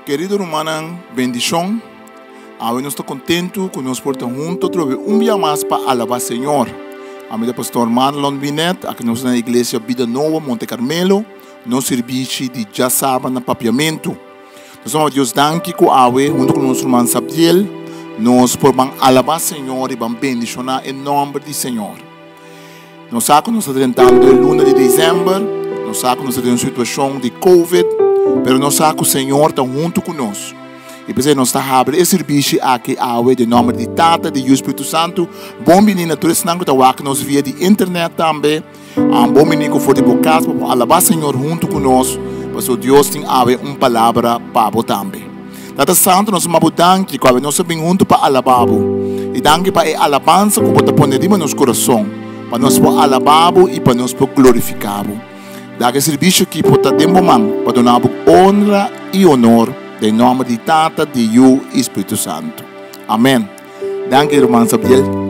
Querido hermano, bendición. Hoy no estoy contento que nos portamos juntos otra vez un día más para alabar al Señor. A mí, el pastor Marlon Binet, aquí nos na igreja Vida Nova, Monte Carmelo, no serviço de já sabe na papiamento. Nós somos Deus danke com a junto com nosso irmão Sabiel, nós podemos alabar o Senhor e vamos bendicionar em nome do Senhor. Nós sabemos que nós estamos tentando a luna de dezembro, nós sabemos que nós estamos em uma situação de Covid, mas nós sabemos que o Senhor está junto conosco. E por isso nós estamos abrindo esse serviço aqui em nome de Tata, de Espírito Santo. Bom menino, tudo isso que está nos via de internet também. Bom menino que for de boca para alabar o Senhor junto conosco. Porque Deus tem uma palavra para você também. Tata Santo, nós vamos danke que nós estamos juntos para alabar. E danke para a alabança que você põe em nosso coração. Para nós para alabar e para nós para glorificar. Daquele serviço que pode dar para donar honra e honor. Em nome de Tata, de You e Espírito Santo. Amém. Danke, irmão Sabiel.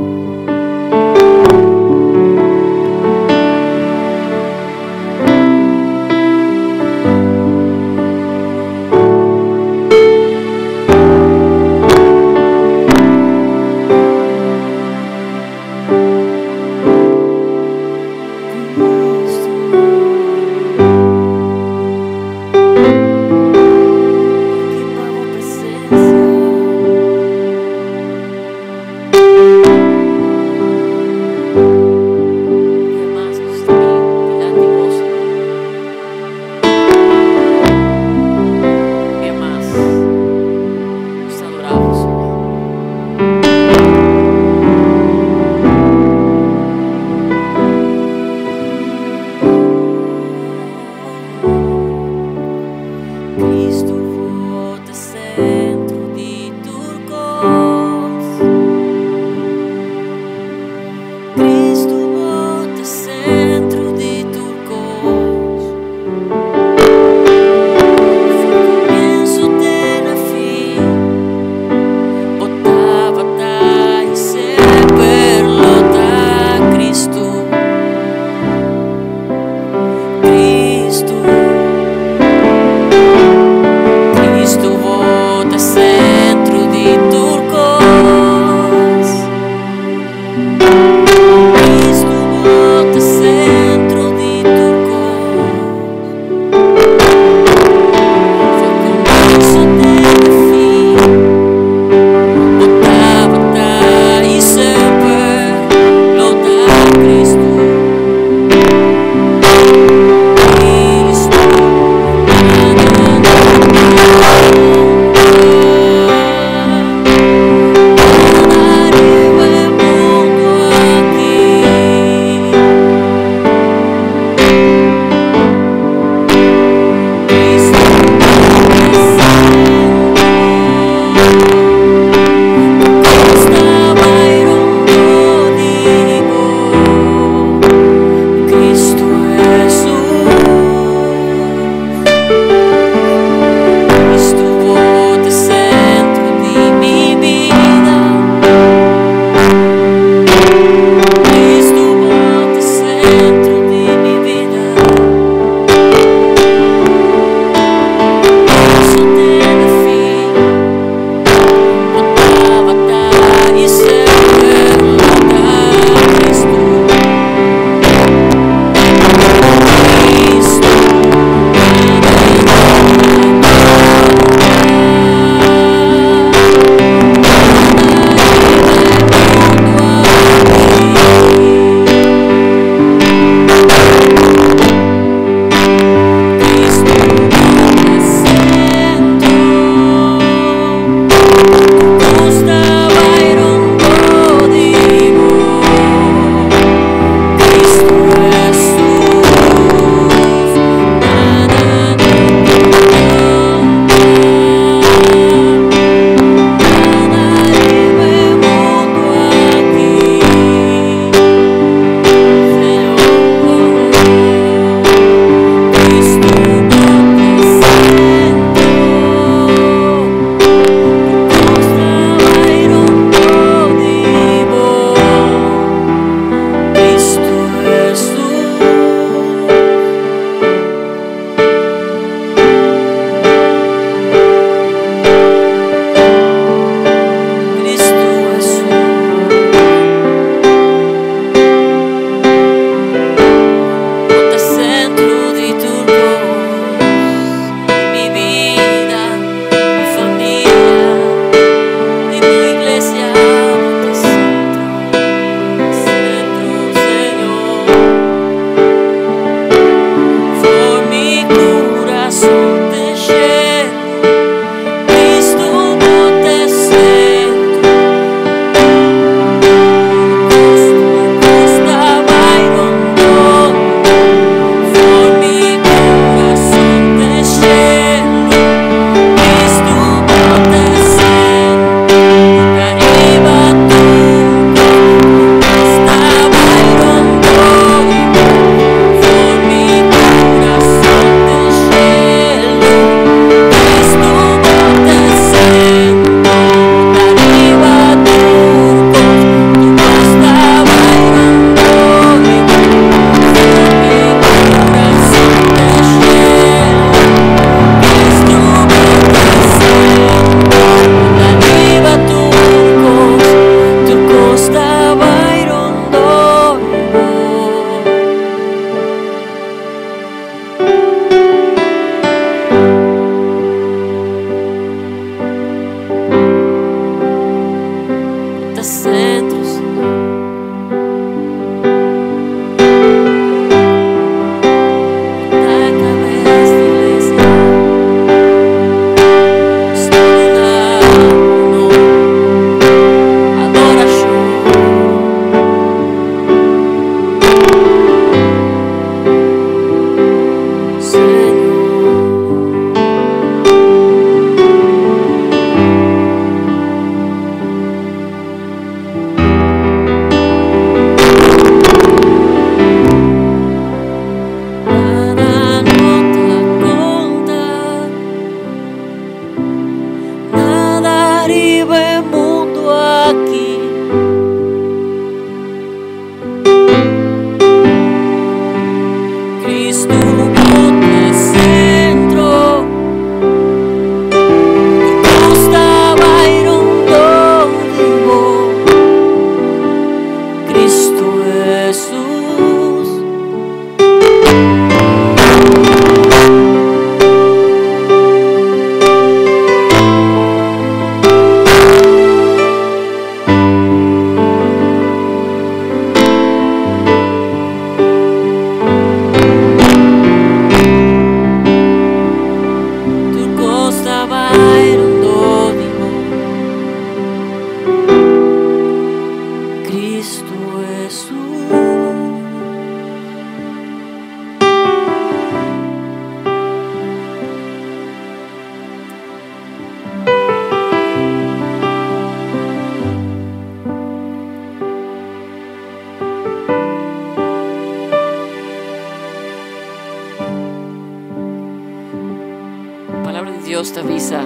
palabra de Dios te avisa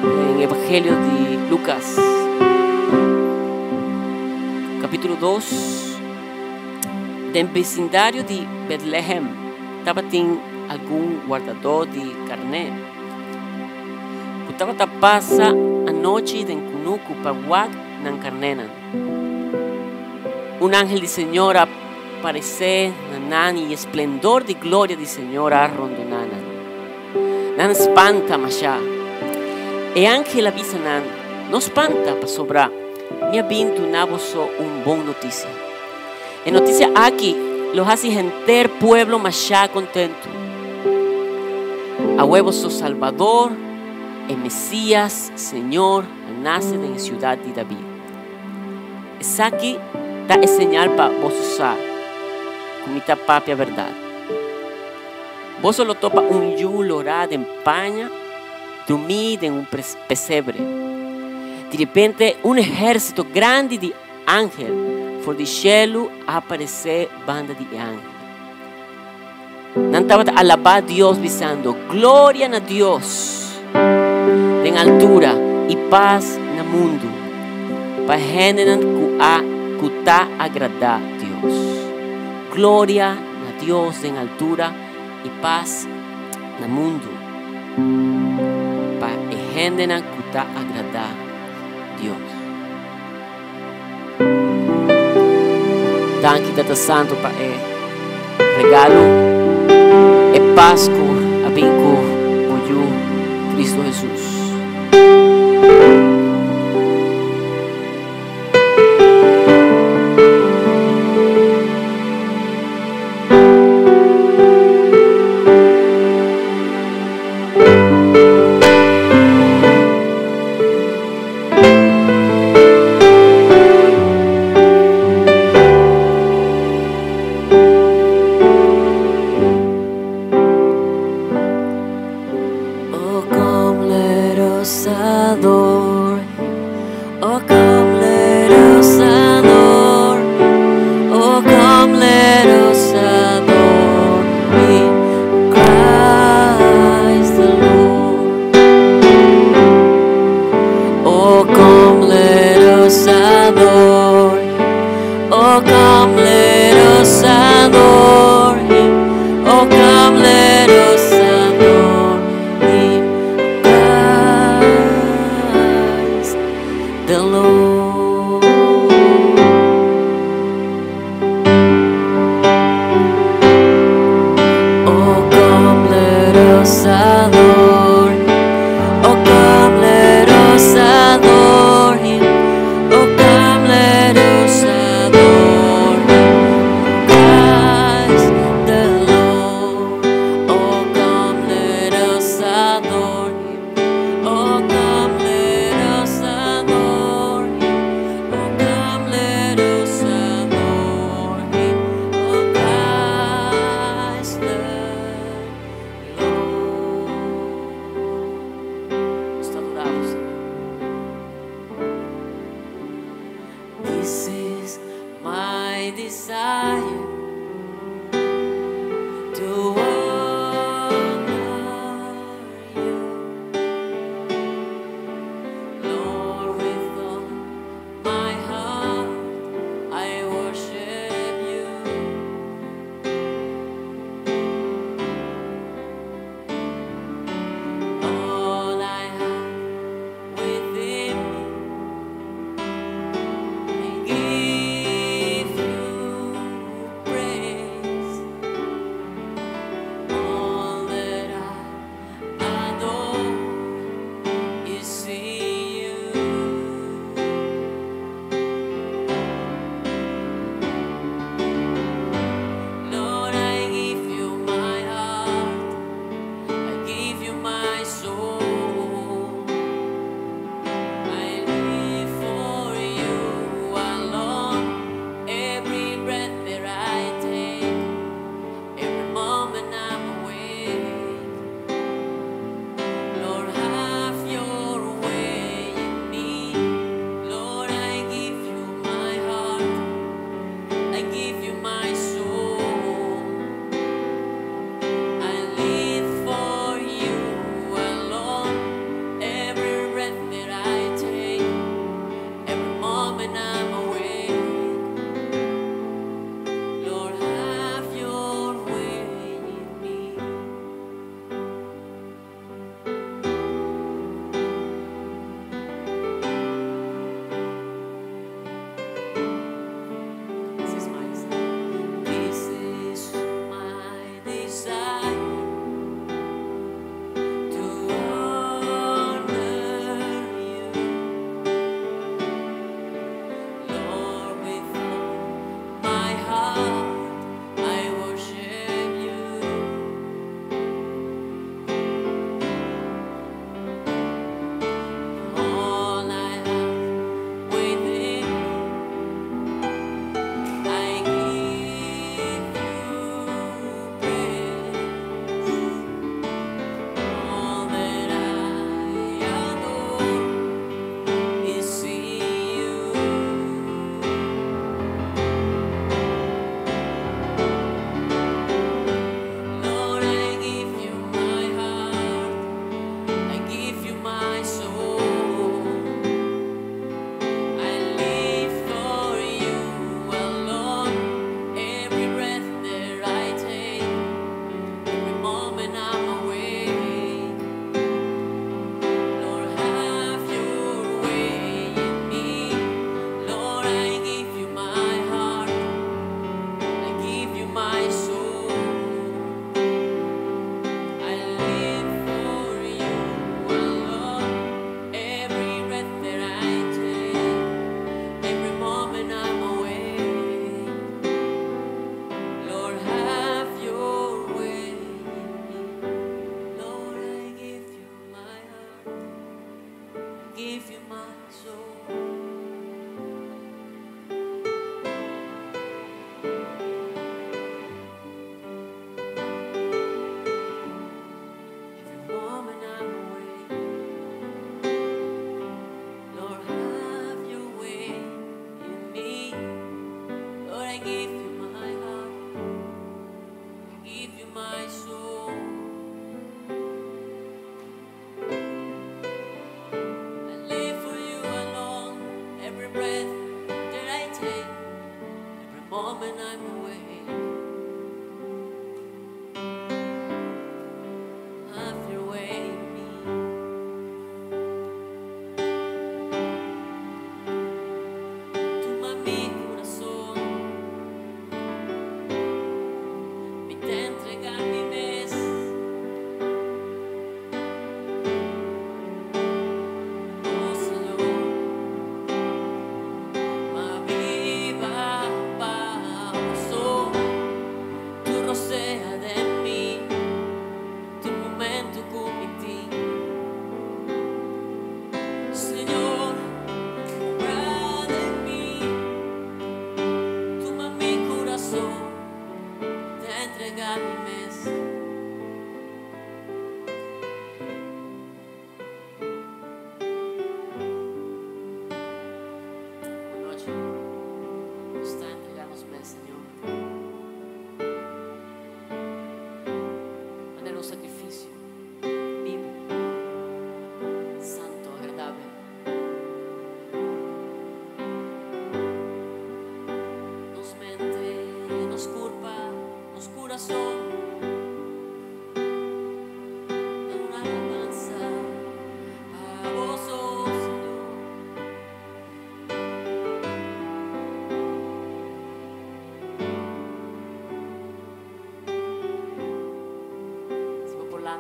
en el Evangelio de Lucas, capítulo 2, del vecindario de Betlehem. Estaba en algún guardador de carne. Estaba tapasa a noche de Kunuku Paguac nan carnenan. Un ángel del Señor aparece nan y esplendor de gloria del Señor rondonanan. Nan espanta masha. E ángel avisa nan, no espanta pa sobra. Me ha vindo naboso un bon noticia. En noticia aquí los hace enter pueblo masha contento. A huevos su Salvador, el Mesías, Señor, nace en la ciudad de David. Es aquí da es señal para vos usar, como esta propia verdad. Vos solo topa un yulo de empaña, dormida en un pesebre. De repente, un ejército grande de ángeles, por el cielo aparece banda de ángeles. Nantaba alabar a Dios diciendo, gloria a Dios en altura y paz en el mundo, para gente que está agradar a Dios. Gloria a Dios en altura y paz en el mundo, para gente que está agradar a Dios. Danke Data Santo para el regalo e Páscoa a vinco por Cristo Jesús.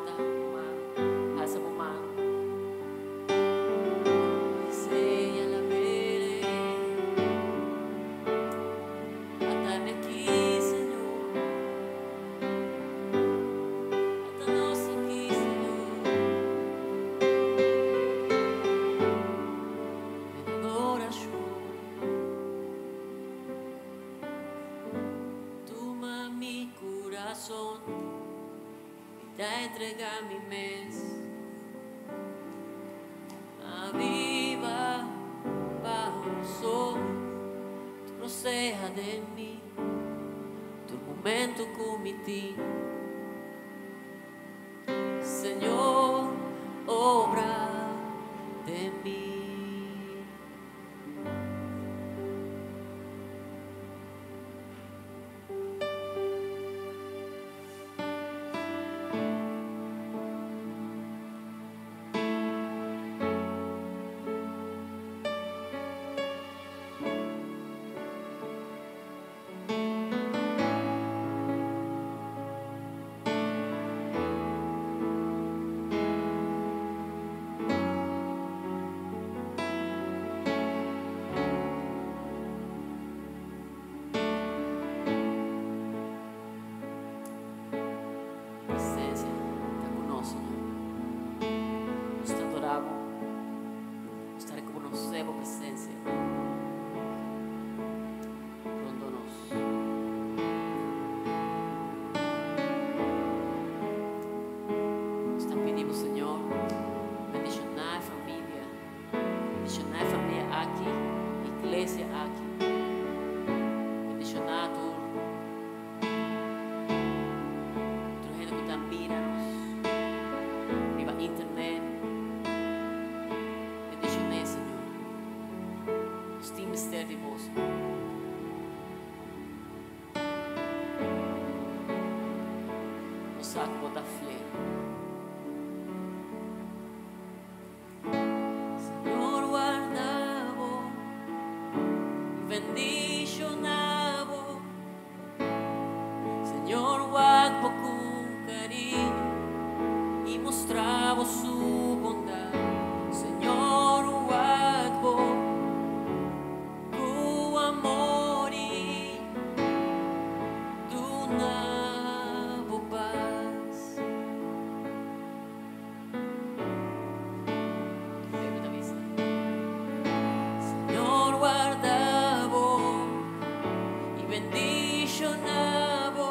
levanta tu mano, alza tu mano. Enseña la veré. Atame aquí, Señor. Atanos aquí, Señor. En adoración. Toma mi corazón y te entrega mi mes. Aviva bajo el sol, tu proceda de mí, tu momento come ti. Señor, obra de mí. Presencia está con nosotros. Nos te adoramos. Nos te reconocemos presencia. Pronto-nos. Nos te pedimos, Señor, bendicionar a família. Bendicionar a família aqui. Igreja aqui. Bendicionar a tu gente que está mirando viva internet. Bendiciones, Señor. Nos tem mistério de vos. Nos saco da fé. Señor, guardavo e bendicionavo. Señor, guardo con carinho e mostrava sua bondade. Senhor, guardo com amor e do novo paz. Bebe da vista. Senhor, guardavo e bendicionavo.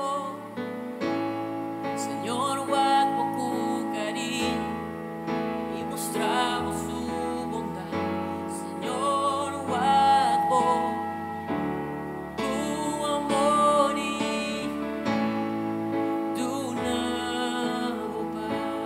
Señor, guardo con carinho e mostramos sua bondade. Senhor, guardo com amor e do novo paz.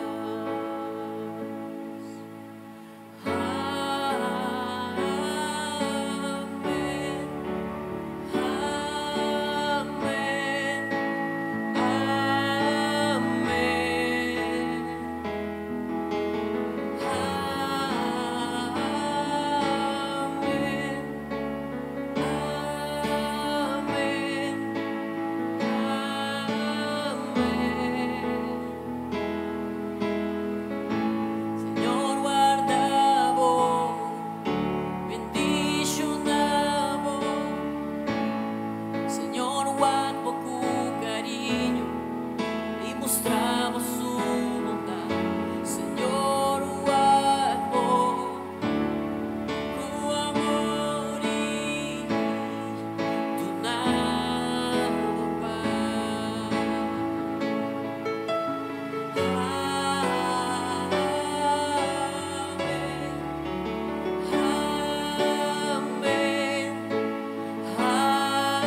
Señor, guardavo, bendicionavo. Señor, guardo con carinho e mostramos sua bondade. Senhor, guardo com amor e do novo paz. Amém. Amém.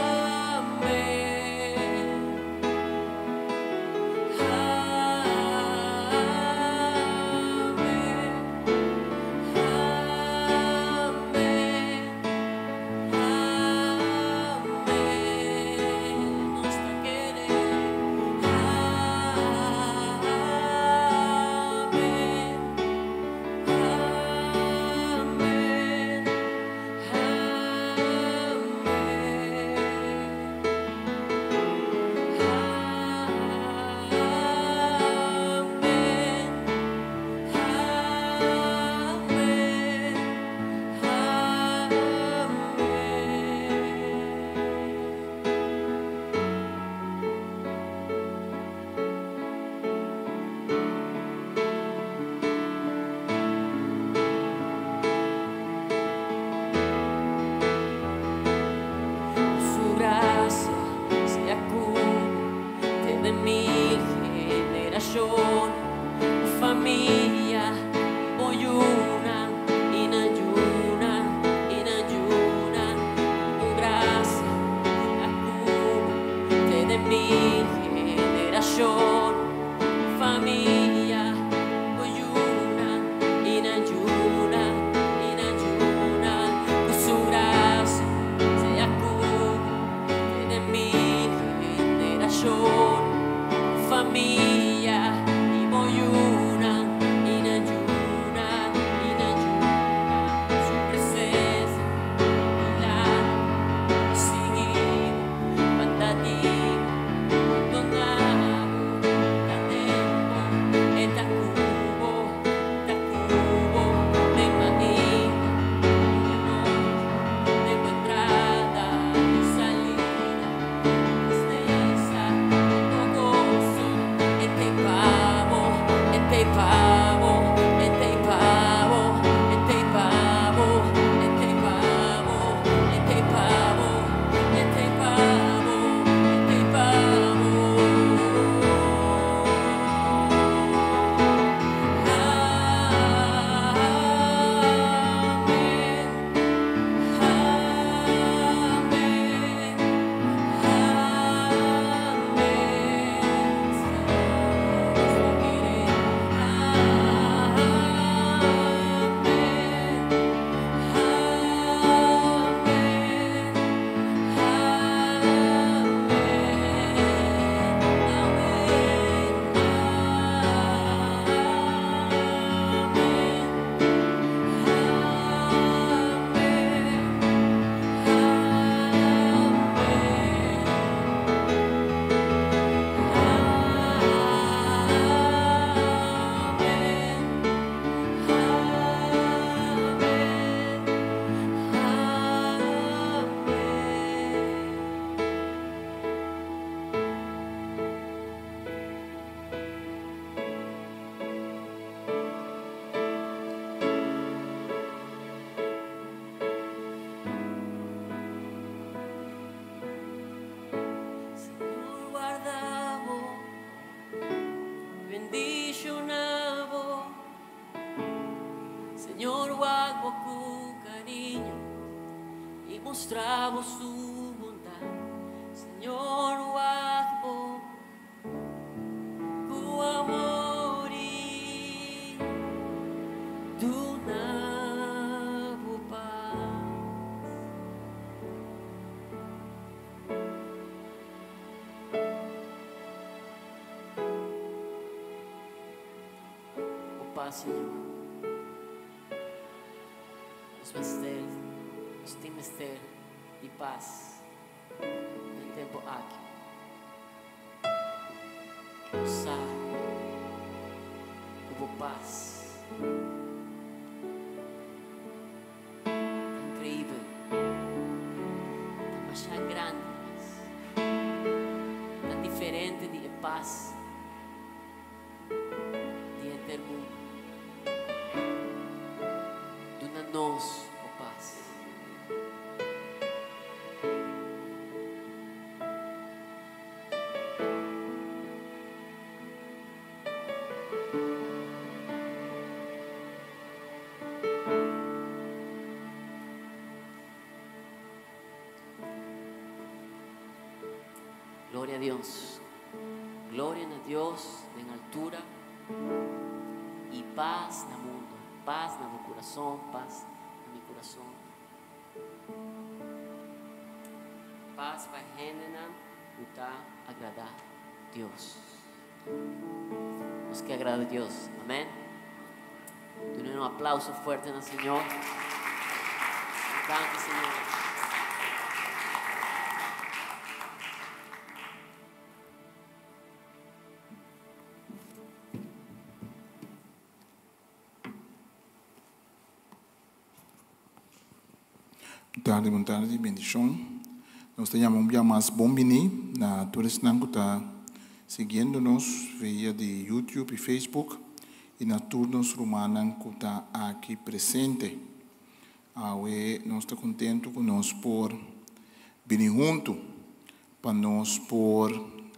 relación, familia, oyuna, inayuna, gracia, acúmate de mi generación, familia, oyuna, inayuna, con su gracia se acúmate de mi generación, familia, y voy una, inayuna, su presencia, milagro, seguir, pandadim, donado, tatempo, etacubo, de maíz, de entrada y salida, tristeza, gozo, este pavo, este pavo, este pavo, este pavo, este pavo, este pavo, este pavo, este pavo. Señor, guardamos, bendicionamos, Señor, guardo con cariño y mostramos su bondad, Señor, guardo tu amor y tu nabo paz. O paz, Senhor, nos tem mister de paz no tempo aqui. Usar o paz incrível, tão grande, tão diferente de paz de entre mundo. Dona-nos, ó paz. Glória a Deus. Glória a Deus em altura e paz no mundo, paz no meu coração, paz no meu coração. Paz para generar e agradar a Deus. Nos que agrada a Deus, amém? Dê um aplauso forte ao Senhor. Gracias, Señor. Boa tarde, bendição. Nós temos um dia mais bom vini na todos que está seguindo-nos via de YouTube e Facebook e na turnos romana que está aqui presente. Nós estamos contentes com nós por vir junto para nós por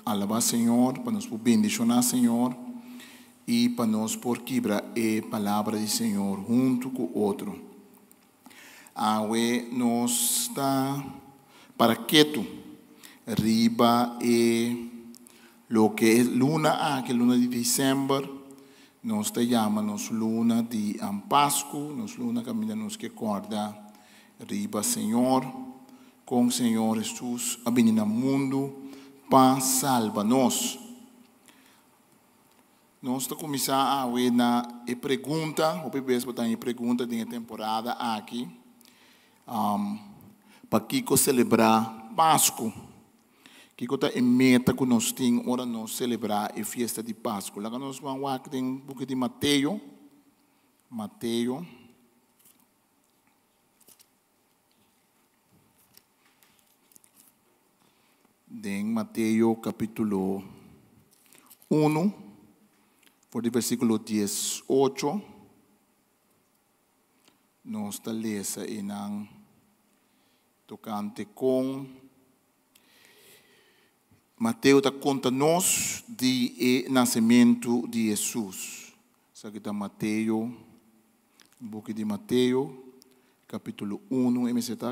alabar Senhor, para nós por bendicionar Senhor e para nós por quebrar a palavra do Senhor junto com o outro. Awe nós está para quieto, riba e lo que é luna que luna de dezembro, nós está chamamos luna de Páscoa, nós luna caminha nos que acorda riba Senhor, com o Senhor Jesus a vir no mundo para salvar-nos. Nós estamos começando a ver na pergunta, o PBS botar em pergunta da temporada aqui, para que celebrar Páscoa. Que está em meta que nós temos, ora nós celebrar a festa de Páscoa. Lá nós vamos ver tem um pouco de Mateus. Em Mateus capítulo 1, por o versículo 18, nós está lendo em tocante com Mateus está conta-nos do nascimento de Jesus. Isso aqui está Mateus, um pouco de Mateus, capítulo 1,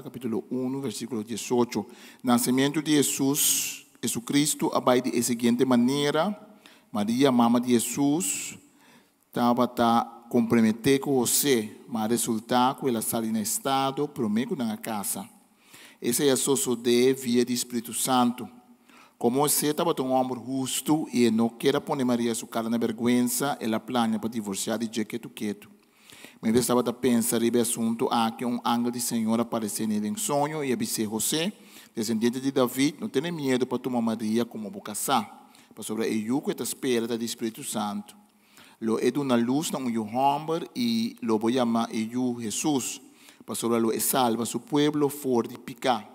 capítulo 1, versículo 18. Nascimento de Jesus, Jesucristo, vai de seguinte maneira: Maria, mama de Jesus, estava comprometida com você, mas resultado que ela saiu no estado, prometo na casa. Esse é o suceder via do Espírito Santo. Como você estava um homem justo e não quer pôr Maria sua cara na vergonha, ela planeja para divorciar de jeito quieto. Mas estava a pensar nesse assunto que um anjo de Senhor apareceu nele em sonho e disse: José, descendente de David, não tenha medo para tomar Maria como vou casar. Para sobre o que está espera do Espírito Santo. Lo é uma luz na homem e lo vou chamar Jesus. Para sobre lo é salva seu povo fora de picar.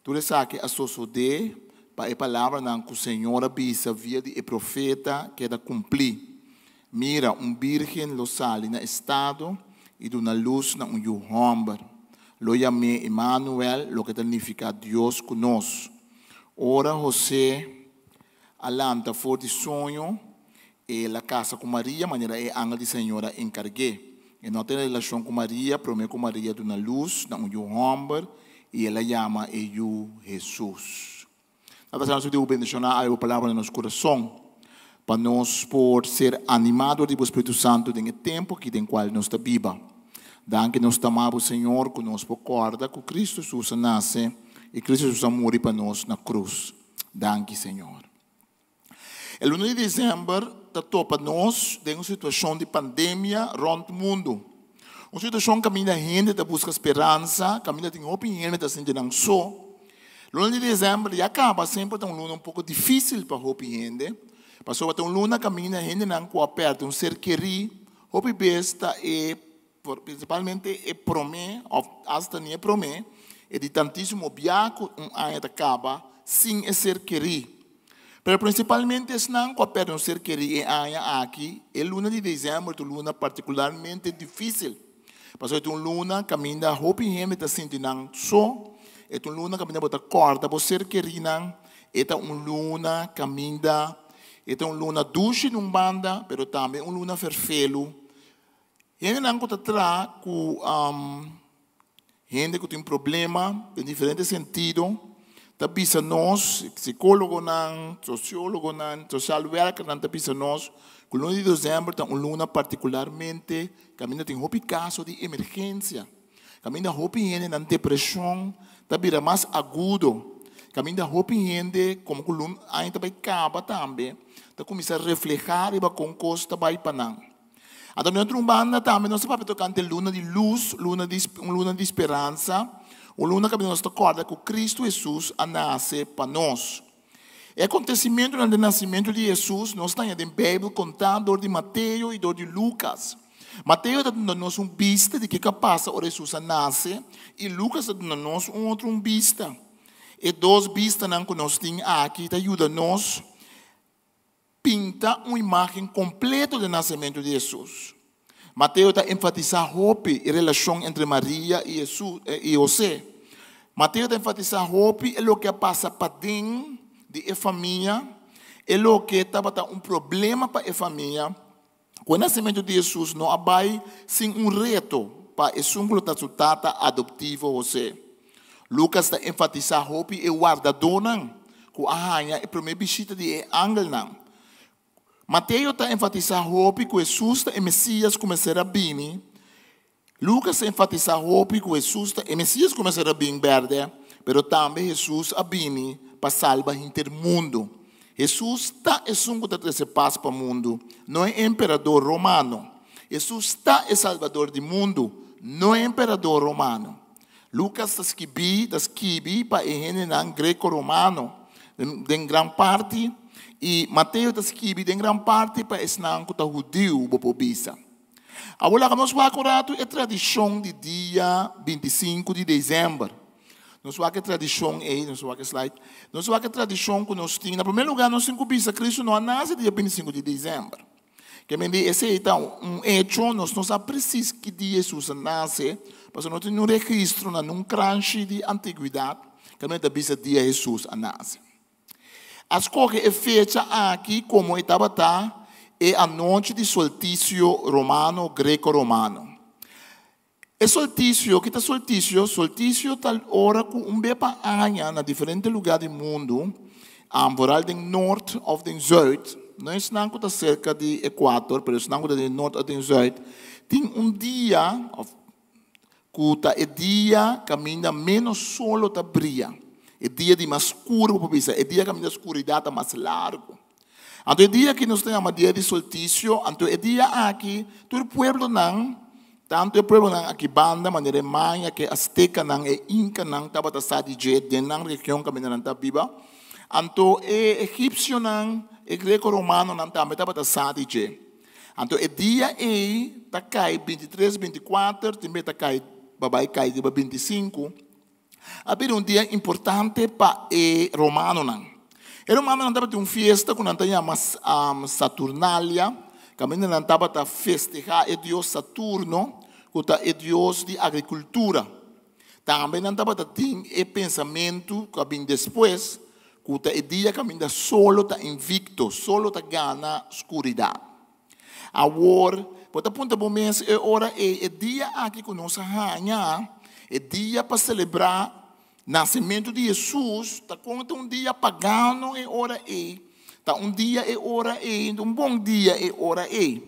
Tu sabe que a sociedade para a palavra que o Senhor avisa via de profeta que era cumprir. Mira, virgem lo sale no estado e de uma luz na homem. Lo chamei Emmanuel, lo que significa Deus conosco. Ora, José alanta for de sonho e la casa com Maria, maneira é anjo de Senhora encarguei. E não tem relação com Maria, promete com Maria de uma luz na homem e ela chama Jesus. Nós precisamos bendicionar a palavra no nosso coração para nós por ser animados do Espírito Santo no tempo que tem qual nós está viva. Danke nós amamos o Senhor que nos recorda que Cristo Jesus nasce e Cristo Jesus morreu para nós na cruz. Danke, Senhor. O 1 de dezembro está para nós em uma situação de pandemia rond o mundo. Uma situação que a gente busca esperança, que a gente tem opinião, está sentindo só. Luna de dezembro acaba sempre um luna um pouco difícil para a gente. Passou a um luna que a gente não pode perder um ser querido. O besta é principalmente é promê, hasta nem é promê, é de tantíssimo biaco ano acaba sem ser querido. Mas principalmente se não pode perder um ser querido em ano aqui, é luna de dezembro, é luna particularmente difícil. Passou a um luna que a gente está sentindo só. É uma luna que a corda para ser querida. É uma luna que é uma luna doce num banda, mas também uma luna ferfelo. E ainda não está atrás com gente que tem problema em diferentes sentidos. Está pensando nós, psicólogo não, sociólogo não, social worker não está pensando nós. Que o luna de dezembro é uma luna particularmente que a gente tem um caso de emergência. Que a gente tem depressão. Está mais agudo. Caminho da roupa gente, como que o ainda vai acaba também, está começando a refletir e vai com costa vai panang. Então dentro de banda também nós sabemos tocar luna de luz, luna de esperança, uma luna que nós acorda que Cristo Jesus nasce para nós. O acontecimento do nascimento de Jesus nós temos na Bíblia contado de Mateus e de Lucas. Mateus está dando-nos vista de que passa o Jesus nasce e Lucas está dando-nos outro vista. E duas vistas que nós temos aqui ajudam-nos a pintar uma imagem completa do nascimento de Jesus. Mateus está enfatizando a relação entre Maria e José. Mateus está enfatizando o que passa para dentro de família, o que estava um problema para a família. Com o nascimento de Jesus, não vai sem reto para o súngulo da sua tata adotivo José. Lucas está enfatizando hopi e guardador que a primeira visita de angel não. Mateus está enfatizando hopi que Jesus é Messias começará a vir. Lucas está enfatizando hopi que Jesus é Messias começará a vir verde, mas também Jesus a vir para salvar o mundo. Jesus está é sungo da terceira paz para o mundo, não é imperador romano. Jesus está é salvador do mundo, não é imperador romano. Lucas está escrevendo para o gênero greco-romano, em grande parte, e Mateus está escrevendo em grande parte para o gênero judeu, agora, nós vamos acordar a tradição de dia 25 de dezembro. Nós vamos a tradição aí, nós vamos a slide. Nós vamos a tradição que nós temos. No primeiro lugar, nós temos que Cristo não nasce dia 25 de dezembro. Que me diz, esse é hecho, nós não sabemos preciso que dia Jesus nasce, mas nós temos um registro, num crunch de antiguidade, que não é o dia Jesus nasce. As coisas é feita aqui, como estava é a noite de solstício romano, greco-romano. E solstício, que é solstício? Solstício tal hora que bepa aña na diferentes lugares do mundo, vooral do norte ou do zuid, não é que está cerca do Equador, mas é do norte ou do zuid, tem dia, que é dia caminha menos solo da brilha, é dia de mais escuro, é dia caminha da escuridade mais largo. Então, o dia que nós temos dia de solstício, então, o dia aqui, todo o povo não, tanto o povo não, aqui banda, maneira maia, que azteca não, e inca não, estava da cidade de não, região que não está viva. Então, o egípcio não, o greco-romano não, também estava da cidade de. Então, o dia aí, está cai 23, 24, também está cai, babai cai de 25. Havia dia importante para o romano não. O romano não estava uma festa que não tinha Saturnalia, que não estava a festejar o Deus Saturno, que é o Deus de agricultura. Também não estava a ter o pensamento que vem depois, que é o dia que ainda solo está invicto, solo está ganha escuridade. Agora, pode apontar para o mês, é o dia aqui que nós ganhamos, é o dia para celebrar nascimento de Jesus, está conta dia pagano e hora é, está dia e hora é, bom dia e hora é.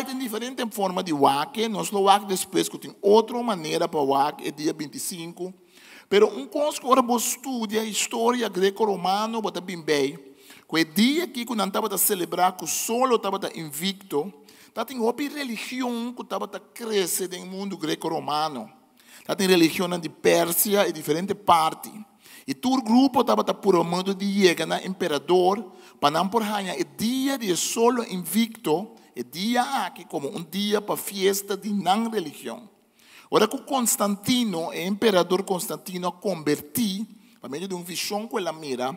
Tem diferente forma de wake, nós lo wake depois que tem outra maneira para wake, é dia 25. Pero coisa que agora você estuda a história greco-romana, bota bem bem, que é dia que não estava a celebrar, que solo estava invicto, tem outra religião que estava a crescer no mundo greco-romano. Tem religião de Pérsia e diferentes partes. E todo grupo estava por um modo de chegar no imperador, para não por ganhar o dia de solo invicto, o dia aqui como dia para festa de não religião. Ora que Constantino, o imperador Constantino, convertiu, para meio de visão com ela mira,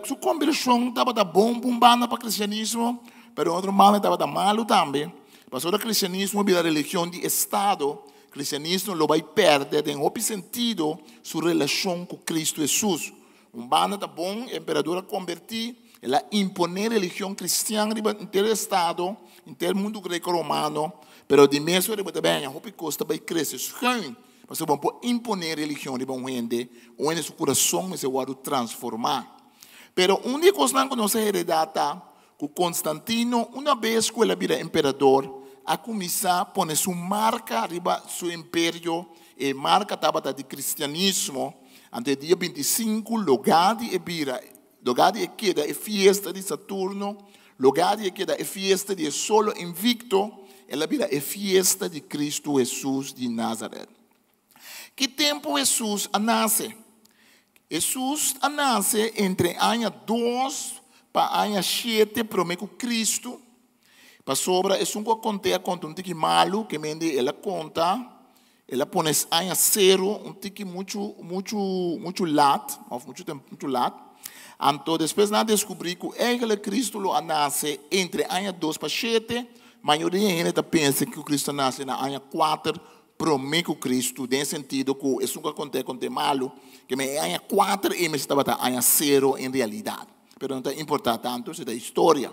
sua conversão estava bom para o cristianismo, mas outro mal estava malo também. Mas o cristianismo vira religião de Estado. O cristianismo lo vai perder em outro sentido sua relação com Cristo Jesus. Banda está bom, a imperadora convertir, ela impõe religião cristã em todo o Estado, em todo o mundo greco-romano, mas de mesmo ele também, a roupa costa vai crescer, mas você pode impor religião de bom gente, onde seu coração se pode transformar. Mas a única coisa que nós heredamos, que Constantino, uma vez que ele vira imperador, a começar a pôr sua marca arriba seu império, e marca estava de cristianismo, ante dia 25, lugar de Ebira, lugar de queda é festa de Saturno, lugar de queda é festa de solo invicto, ela vira é festa de Cristo Jesus de Nazaré. Que tempo Jesus nasce? Jesus nasce entre ano 2 para ano 7 promete Cristo. Para sobra, é um conteúdo conta um tique malo, que mende ela conta, ela põe ano 0, um tique muito lat, muito tempo muito lat. Então, depois nós descobri que ele Cristo lo nasce entre ano 2 para 7, a maioria ainda pensa que o Cristo nasce na ano 4, promete Cristo, em sentido que é um conteúdo malo, que me ano 4 e me estava ano 0 em realidade. Mas não importa tanto, isso é da história.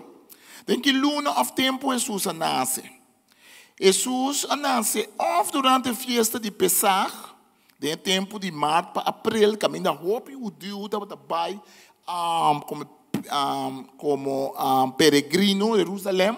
Tem que luna of tempo Jesus nasce. Jesus nasce of durante a festa de Pesach, de tempo de março para abril, caminho da roupa, o Deus estava também como peregrino de Jerusalém.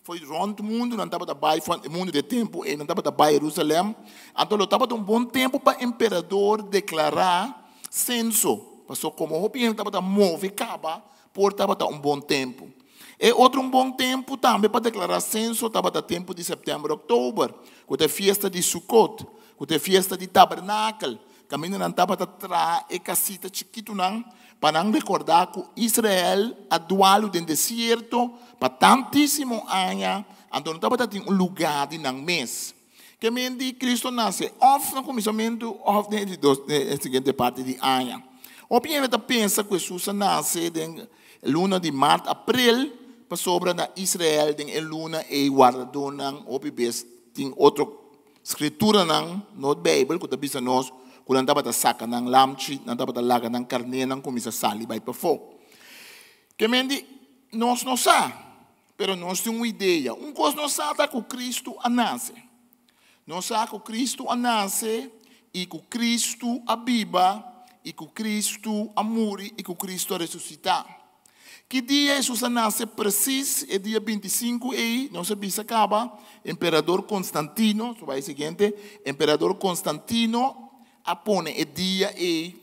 Foi rond o mundo, não estava também, foi o mundo de tempo, e não estava também Jerusalém. Então, estava um bom tempo para o imperador declarar censo. Passou como o roupa estava mover, acaba, por estava um bom tempo. E outro bom tempo também para declarar censo, estava no tempo de setembro, outubro, com a festa de Sukkot, com a festa de tabernáculo. Caminho não estava atrás e casita chiquito não, para não recordar que Israel atual no deserto, para tantíssimo anos, então não estava um lugar de não mês. Que mendi Cristo nasce, off no começamento, off na seguinte parte de ano. O primeiro pensa que Jesus nasce na luna de março, abril, para sobre na Israel, na luna e guardou não, o bebês, tem outra escritura não, no Bíblia, que está bisa nós, que não estava saca ng lamchi, não estava laga ng carne, não começa a sali vai para fogo. Que mendi, nós não sabemos, pero nós temos uma ideia. Coisa nós sabemos que Cristo nasce. Nós sabemos que Cristo nasce e que Cristo abiba e que Cristo morre e que Cristo ressuscita. Que dia Jesus nasce preciso é dia 25 e não se se acaba, Imperador Constantino, vai seguinte, Imperador Constantino apone o dia em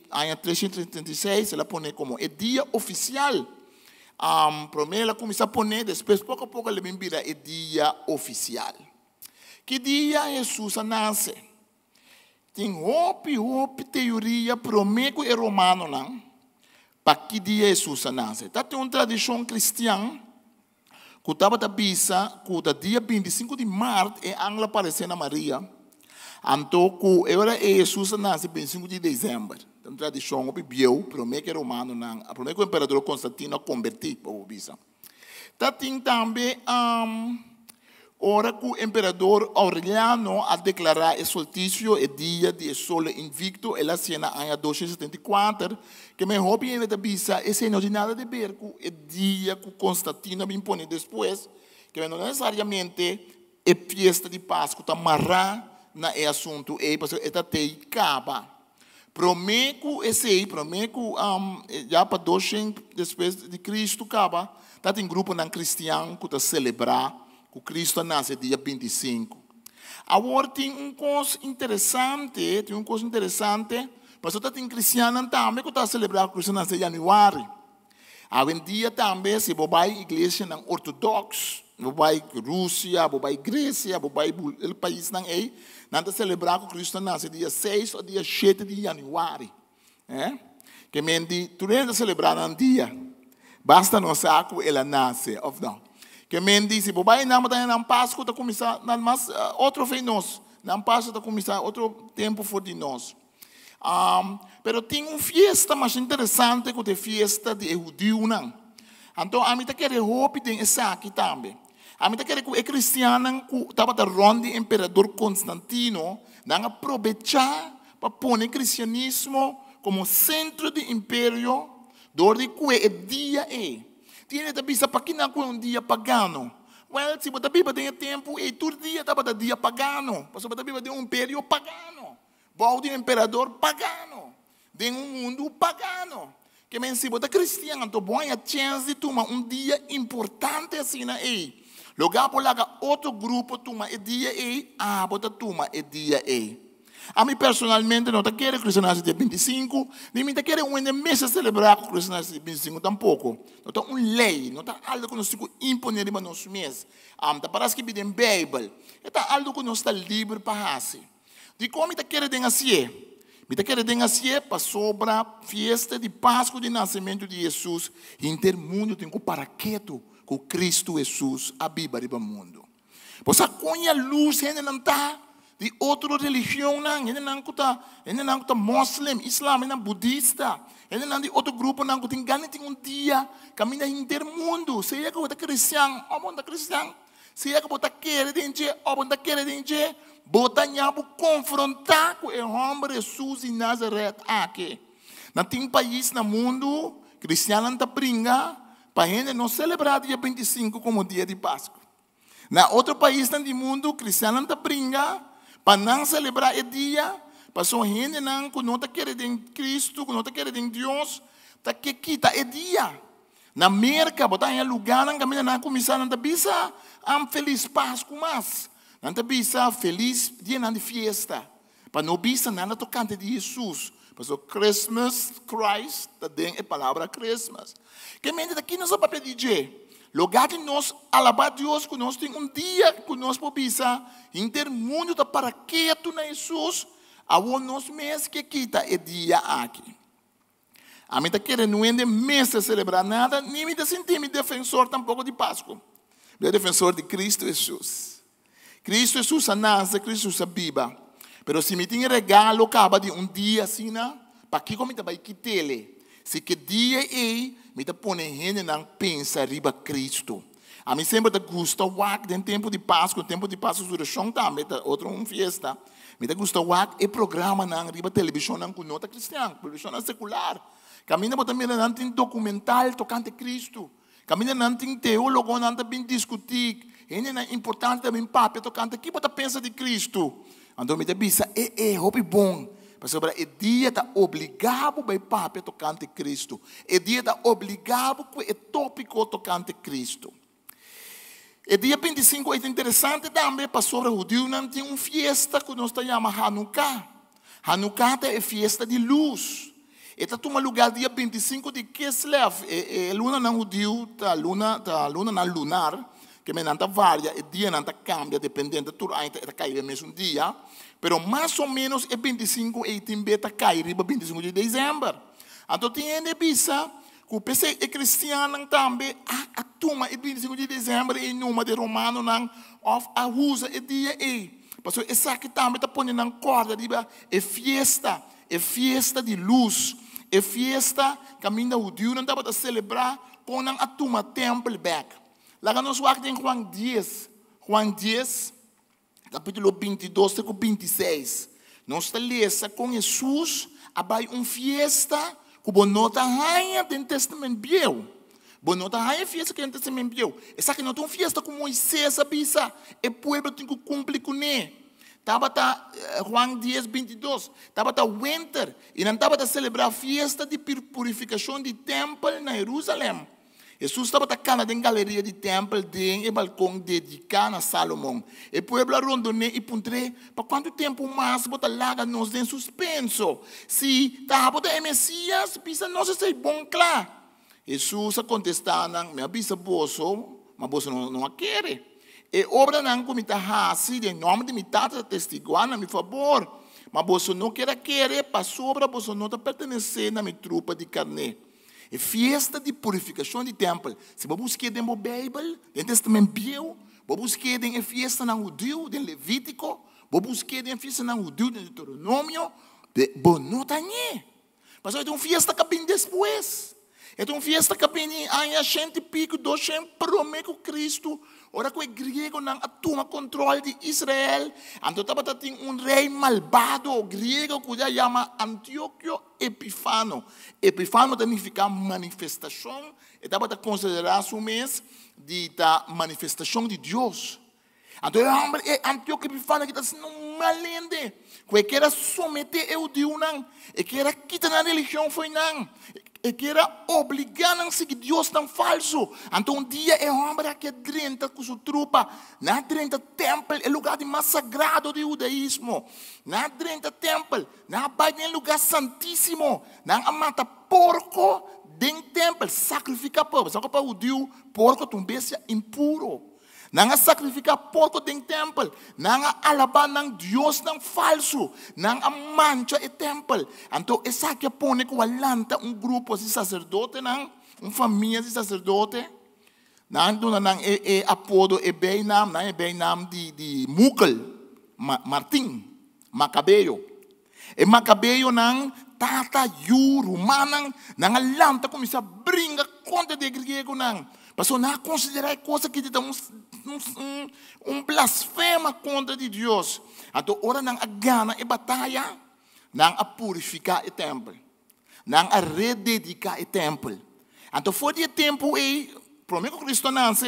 336, ela pone como o dia oficial. Primeiro ela começa a pôr, depois pouco a pouco ela vira o dia oficial. Que dia Jesus nasce? Tem outra teoria, prometo e romano não. Para que dia Jesus nasce? Tem uma tradição cristã que estava da bisa, que o dia 25 de março é a angla aparecendo a Maria. Então, que era Jesus nasce 25 de dezembro. Tem uma tradição, o Bíblia, prometo é romano, prometo que o imperador Constantino convertiu para o bisa. Tem também hora que o imperador Aureliano a declarar o solstício, o dia de sol invicto, ela cena em 274, que me hobby é da bisa, esse não tem nada a ver com o dia que Constantino impõe depois, que não necessariamente é festa de Páscoa, está amarrado na assunto, e porque está te acaba. Prometo esse, prometo já para 200 depois de Cristo acaba, está tem grupo não cristiano que está celebrar que Cristo nasce dia 25. Agora tem coisa interessante, mas tem cristiano também que está celebrando que Cristo nasce em janeiro. Hoje em dia também, se você vai à igreja ortodoxa, você vai à Rússia, você vai à Grécia, você vai ao país não é, não está celebrando que Cristo nasce dia 6 ou dia 7 de janeiro. Que mendi, tu não está celebrando um dia, basta não saber que ele nasce, ou não. Que mendi, se você vai na Páscoa, está começando, mas outro fez nós, na Páscoa está começando, outro tempo for de nós. Pero tem uma festa mais interessante que a festa de judeu não. Então a mim tá querer roupa tem essa aqui também. A mim tá querer que o cristiano que estava da ronda imperador Constantino não aproveitar para pôr o cristianismo como centro do império, onde que o dia é. Tinha que pensar para que não é um dia pagano. Well, se você tem tempo, e todo dia estava da dia pagano. Porque você tem um império pagano. Balde um imperador pagano. Tem um mundo pagano. Que men se você é cristiano, então bom a chance de tomar um dia importante assim aí. Lugar por lá outro grupo toma o dia aí, você toma o dia aí. A mim personalmente não quero Cristo nasce dia 25, nem me quero um mês celebrar que Cristo nasce dia 25 tampouco. Não está uma lei, não está algo que nós temos que imponer para nós mesmos. Parece que tem Bíblia. Está algo que nós está livre para fazer. De como me quero dizer assim? Me quero dizer assim para sobre a festa de Páscoa de nascimento de Jesus. Intermundo tem que para quieto com Cristo Jesus a Bíblia do mundo. Você conhece a luz, ainda não está de outra religião, ainda não está muslim, islam, ainda budista, ainda não de outro grupo, não tem ganho tem um dia caminha intermundo. Se é que você é cristão, ou você é cristão, se é que você quer dizer, ou você quer dizer, você não confrontar com o homem Jesus de Nazaré aqui. Não tem país no mundo cristiano não está brinca, para a gente não celebrar dia 25 como dia de Páscoa. Na outro país do mundo, cristiano não brinca para não celebrar o dia, para a gente não quer em Cristo, não quer em Deus, tá que quita o dia. Na América, botar em lugar, não caminha na comissão, não bisa, feliz Páscoa, mas não bisa feliz dia de festa, para não bisa nada tocante de Jesus. Pastor Christmas, Christ, também é a palavra Christmas. Que mente daqui não só para pedir. Lugar de nós alabar Deus, que nós temos dia que nós podemos inter mundo da para que tu na Jesus, a nós mesmos que quita o dia aqui. A mim está querendo não é mês celebrar nada, nem me sentir defensor tampouco de Páscoa. Eu defensor de Cristo Jesus. Cristo Jesus a nasce, Cristo Jesus a biba. Pero se me tem regalo, acaba de dia assim, para que como vai quitar-lhe? Se que dia é, me está pondo gente não pensa riba Cristo. A mim sempre gusta wak no tempo de Páscoa, ressurreição também, outra festa. Me gusta wak e programa não riba televisão não com nota cristã, televisão secular. Caminha para também não tem documental tocante Cristo. Caminha não tem teólogo não também discutir. É importante também papo tocante que você pensa de Cristo. Então me diz, é bom. Sobre o dia está obrigado a papo tocante Cristo. O dia está obrigado com o tópico tocante Cristo. O dia 25 é interessante também para sobre o judeu não tem uma festa que nós chamamos Hanukkah. Hanukkah é festa de luz. Está toma lugar dia 25 de Kislev. É luna não judeu, tá luna não lunar. Que me não varia, o dia não cambia, dependendo do ano, está caindo mesmo dia. Pero mais ou menos é 25 e também está caindo 25 de dezembro. Então tem gente bisa, que o PC é cristiano também, a turma é 25 de dezembro e numa de romano não, a usa o dia é. Porque essa aqui também está pondo na corda, é festa de luz, é festa que a minha judeu não está para celebrar com a turma temple back. Lá nós vamos em Juan 10, capítulo 22, versículo 26. Nós lemos com Jesus, abai festa que bonota rainha do Testamento Velho. Bonota rainha festa que do Testamento Velho. Essa que não tem festa com Moisés, abisa, e o povo tem que cumprir com ele. Estava Juan 10, 22, estava winter, e não estava a celebrar a festa de purificação de templo na Jerusalém. Jesus estava atacando na galeria de templo, em balcão dedicado a Salomão. E o povo rondonê e puntre, para quanto tempo mais bota larga nos em suspenso? Se estava o Messias, pisa nós ser bom claro. Jesus contestando, me avisa bolso, mas bolso não quer. E obra não como está assim, em nome de minha tata testiguana, me favor. Mas bolso não quer, para sobra, bolso não está pertencer na minha trupa de carne. É festa de purificação de templo. Se você buscar dentro da Bíblia, no Testamento Velho, você buscar dentro da festa na judeu, dentro Levítico, você buscar dentro da festa na judeu, dentro Deuteronômio, você não está aí. Mas é uma festa que vem depois. É uma festa que vem a gente pico, 200 promete Cristo. Ora que o grego não toma controle de Israel. Então tem rei malvado grego que se chama Antíoco Epifano. Epifano significa manifestação. E estava considerado o mês de manifestação de Deus. Então Antíoco Epifano que está sendo malende. Que queira someter o Deus não. E queira quitar a religião foi não. E que era obrigado a seguir Deus tão falso. Então dia é homem que drenta com sua trupa. Na drenta templo é lugar mais sagrado do judaísmo. Na drenta templo, na baile é lugar santíssimo. Na mata porco dentro do templo, sacrifica porco. Só que para o Deus, porco também é impuro. Não sacrificar porco dentro do templo. Não alabar Deus não falso. Não mancha o templo. Então, essa que põe com a lanta grupo de sacerdote, uma família de sacerdote. Não é apodo, é bem nome de Mukel, Martim, Macabeo. E Macabeo não tata romano, não a lanta começa a brincar contra de grego não. Mas não considerar coisa que dá blasfema contra de Deus. Então, ora não a gana e batalha, não a purificar o templo, não a rededicar o templo. Então, foi de tempo aí, primeiro Cristo nasce,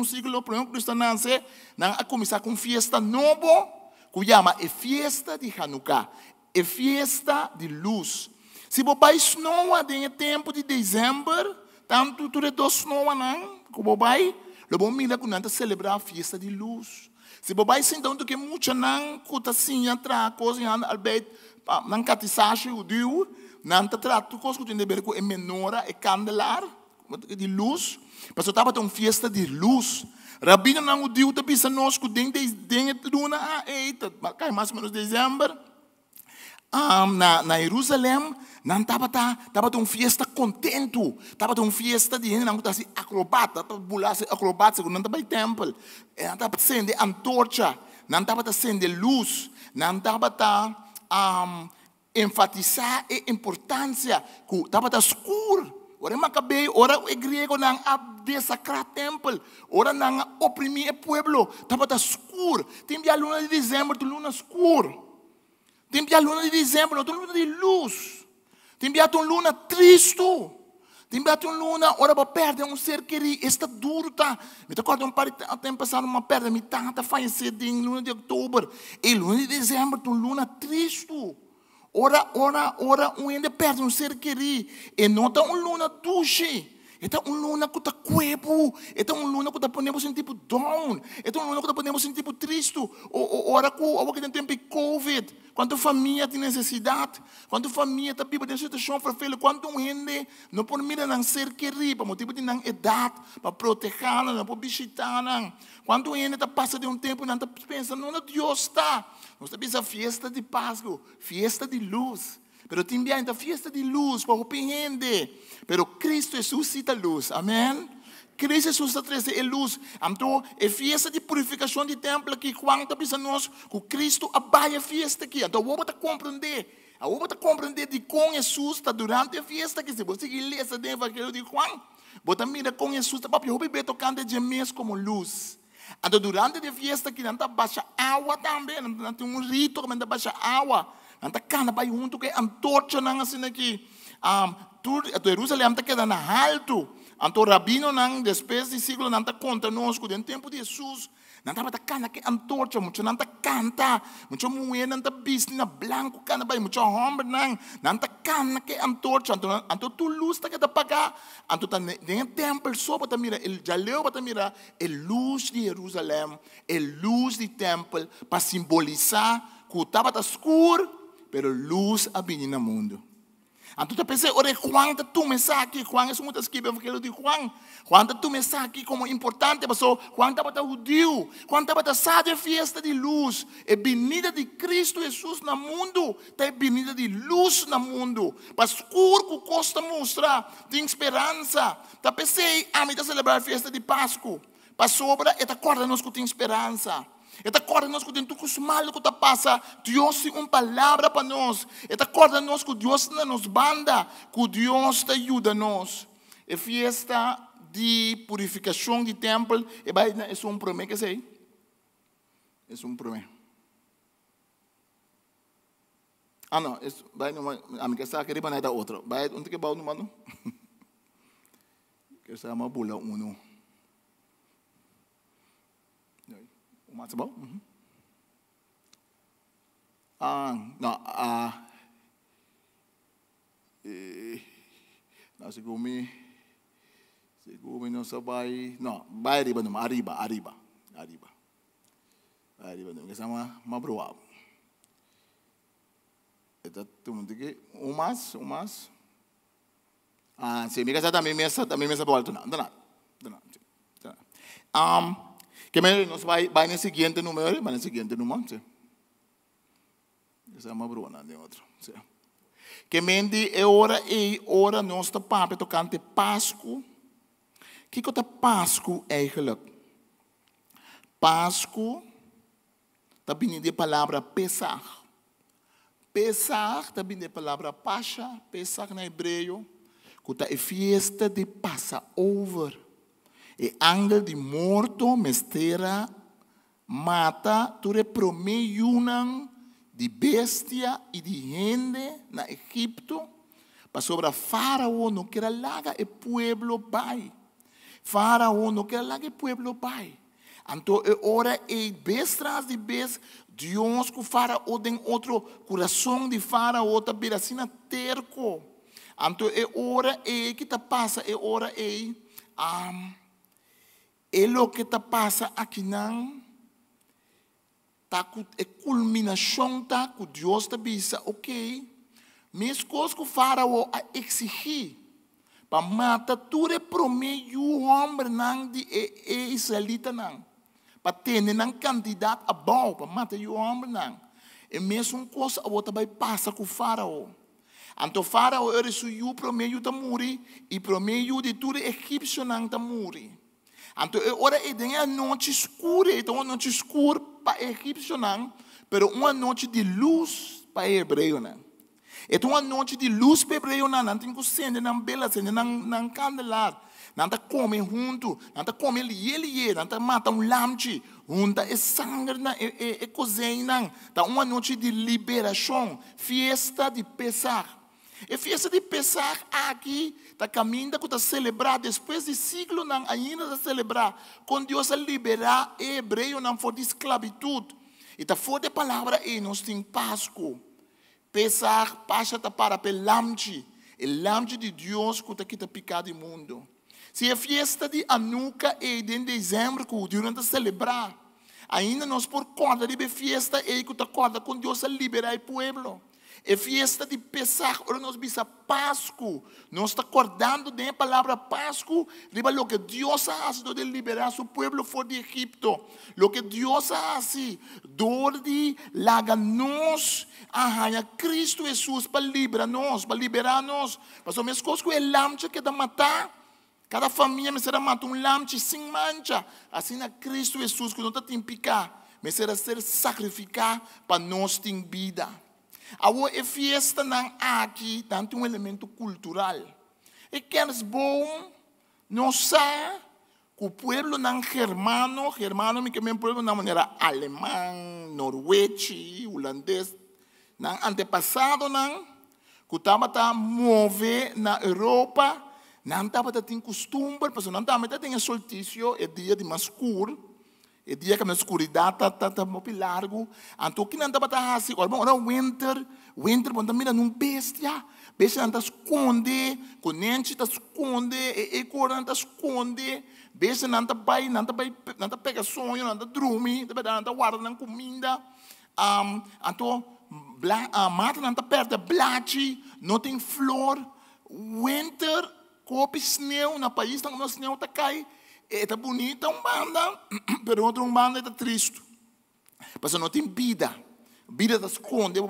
século, primeiro Cristo nasce, nós a começar com festa nova, que chama a festa de Hanukkah, a festa de luz. Se você snow em tempo de dezembro, tanto tu redos snow não, que você lo bom mira que nós celebrar a festa de luz. Se você sente que muito não, que está assim, entra coisa, albeit, não catissagem o Deus, não está tratando coisa que tem a ver com a menora, a candelar, de luz, mas eu estava tendo uma festa de luz. Rabino não o Deus está pensando nós que dentro de luna, cai mais ou menos dezembro, na Jerusalém, não estava tendo uma festa contento, estava tendo uma festa de gente não estava assim acrobata, estava pular acrobata, não estava em templo, não estava acendendo antorcha, não estava acendendo luz, não estava enfatizar a importância que estava escuro. Ora Macabei, ora o grego não desacrar o templo, ora não oprimir o povo, estava escuro. Tem a luna de dezembro, a luna escura. Tem a luna de dezembro, a luna de luz. Tem a luna triste. Tem a luna, ora para perder um ser querido, está duro, tá? Me acordo um par de tempo passado uma perda, me tá falecer em luna de outubro. E luna de dezembro, a luna triste. Ora, ainda perde um ser querido. E não está uma luna doce. Está uma luna que está cuevo. Está uma luna que está ponemos em tipo down. Está uma luna que está ponemos em tipo triste. Ora, que tem tempo de Covid. Quando a família tem necessidade. Quando a família está vivendo em situação fragile. Quando um gente não pode mirar um ser querido. Para motivo de não idade. Para proteger, não para visitar. Quando um gente está passando de um tempo. Não está pensando, não, Deus está. Nós temos a festa de Páscoa, festa de luz. Pero também a festa de luz para o gente. Pero Cristo suscita luz. Amém? Cristo suscita a luz. Então, é festa de purificação de templo aqui. Quando está pensando nós que Cristo abaia a festa aqui. Então, vamos compreender. Vamos compreender de como Jesus está durante a festa aqui. Se você ler essa de Evangelho de Juan, você mira como Jesus está para o tocando de mês como luz. Então, durante a festa que não está baixa água também, não tem um rito que não está baixa água, não está cana para junto que antorcha não assim aqui, Jerusalém está quedando alto, então Rabino não depois de século não está contra nós que no tempo de Jesus não está cana que antorcha, muito não está canta, muito mulher não está bicho na branco cana para muito homem não está cana que antorcha, então tu luz está que está pagar, então tá nem templo só para mira, ele já leu para mira, a luz de Jerusalém, a luz de templo para simbolizar que estava escuro, pero luz a vir no mundo. Então tu pensa, ora Juan está tu mensagem, Juan é muito escrito o Evangelho de Juan. Juan está tu mensagem como importante, mas Juan estava judeu, Juan estava sabe a festa de luz, é venida de Cristo Jesus no mundo, é venida de luz no mundo. Para escuro que costa mostrar, tem esperança. Tá pensei, a mim está celebrar a festa de Páscoa. Para sobra, é acorda nós que tem esperança. Esta acorda nós que dentro dos males que está passando, Deus tem uma palavra para nós. Esta acorda nós que Deus não nos banda, que Deus te ajuda nós. É festa de purificação de templo, é um promessa que sei. É um promessa. Não, vai numa, a minha casa queria banhar da outra. Vai onde que vai no mano? Que se chama bula uno. Mas bom. Se come não sabe, não, vai arriba não, arriba não, que sama mabroa. Então tu me diz umas, se me casa também mesa para alto não. Que nós vai no seguinte número, vai no seguinte número, sim. Essa é uma bruna de outro, sim. Que mendi é hora nossa papo tocante Páscoa. Que é Páscoa eigenlijk? Páscoa está vindo de palavra Pesach. Pesach está vindo de palavra Pascha, Pesach na hebreu, que é festa de Passover. E ángel de morto, mestera, mata, tu repromei de bestia e de gente na Egipto, Para sobre Faraó não quer largar o pueblo vai. Faraó não quer largar o pueblo vai. Então, ora vez tras de vez, Deus que Faraó tem outro coração de Faraó também assim terco. Então, ora que está passa, ora é o que está passa aqui não. Tá com a culminação tá com Deus tá bisa, ok? Mas coisas que o Faraó a exigir para matar tudo prometo o homem não de israelita não, para ter um candidato a bom para matar o homem não. E mesmo coisa a outra vai passar com o Faraó. Então o Faraó era o prometo tá morrer e prometo de tudo egípcio não tá morrer. Então, agora tem a noite escura, então uma noite escura para egípcio não, mas uma noite de luz para hebreu não. Então uma noite de luz para hebreu não tem que acender não bela, acender não candelar, não tá come junto, não tá come ele, não tá mata lamche, junto é sangue não é cozinha não, tá uma noite de liberação, festa de Pesach. E festa de Pesach aqui, está caminhando para celebrar, depois de siglo, não, ainda está celebrar, quando Deus a liberar o hebreu não for de esclavitud. E está fora de palavra e nós temos Páscoa. Pesach passa para o lamche de Deus que está aqui picado no mundo. Se a festa de Hanukkah é em dezembro, que Deus está celebrar, ainda nós por conta de festa é que está conta com Deus a liberar o povo. É festa de Pesach, ora nós visa Páscoa, nós está acordando da palavra Páscoa, riba lo que Deus faz de liberar seu povo fora de Egipto, lo que Deus faz de lagar-nos a Cristo Jesus para liberar-nos, para as minhas coisas que é lamche que dá matar, cada família me será matar lamche sem mancha, assim a Cristo Jesus que não está tem picar, me será ser sacrificar para nós ter vida. A festa não aqui tanto um elemento cultural. E que é bom, não sabe que o povo não germano me que é povo na maneira alemão, noruego, holandês, não antepassado não, que estava mover na Europa, não estava tendo costume, porque não estava tendo solstício, é dia de mais escuro. E dia que a escuridão está muito largo. Então, o que não está assim? Agora, winter, quando mira num bestia não está esconde, com gente está esconde, e cor não está esconde, bestia não está pega sonho, não está dormir, não está guardando comida. Então, mata não está perto, blate, não tem flor. Winter, copo snow, no país, não snow está cai. Está bonita banda, mas outra banda está triste. Porque não tem vida. Vida está esconde,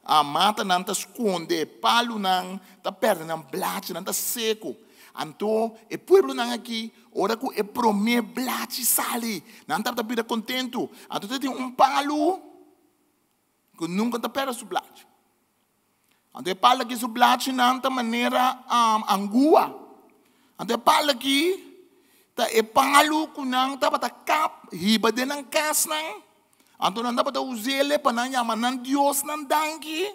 a mata não está esconde, palo não está perto, não blate, não está seco. Então, o povo não aqui, ora que é promê blate sali, não está vida contento. Então, tem palo que nunca está perto do blate. Então, palo que o blate não está maneira angua. Então, palo aqui ta palo kunang ta bata kap hiba de ng kas nang anto nanda bata uzele pananya manan Dios nan dangi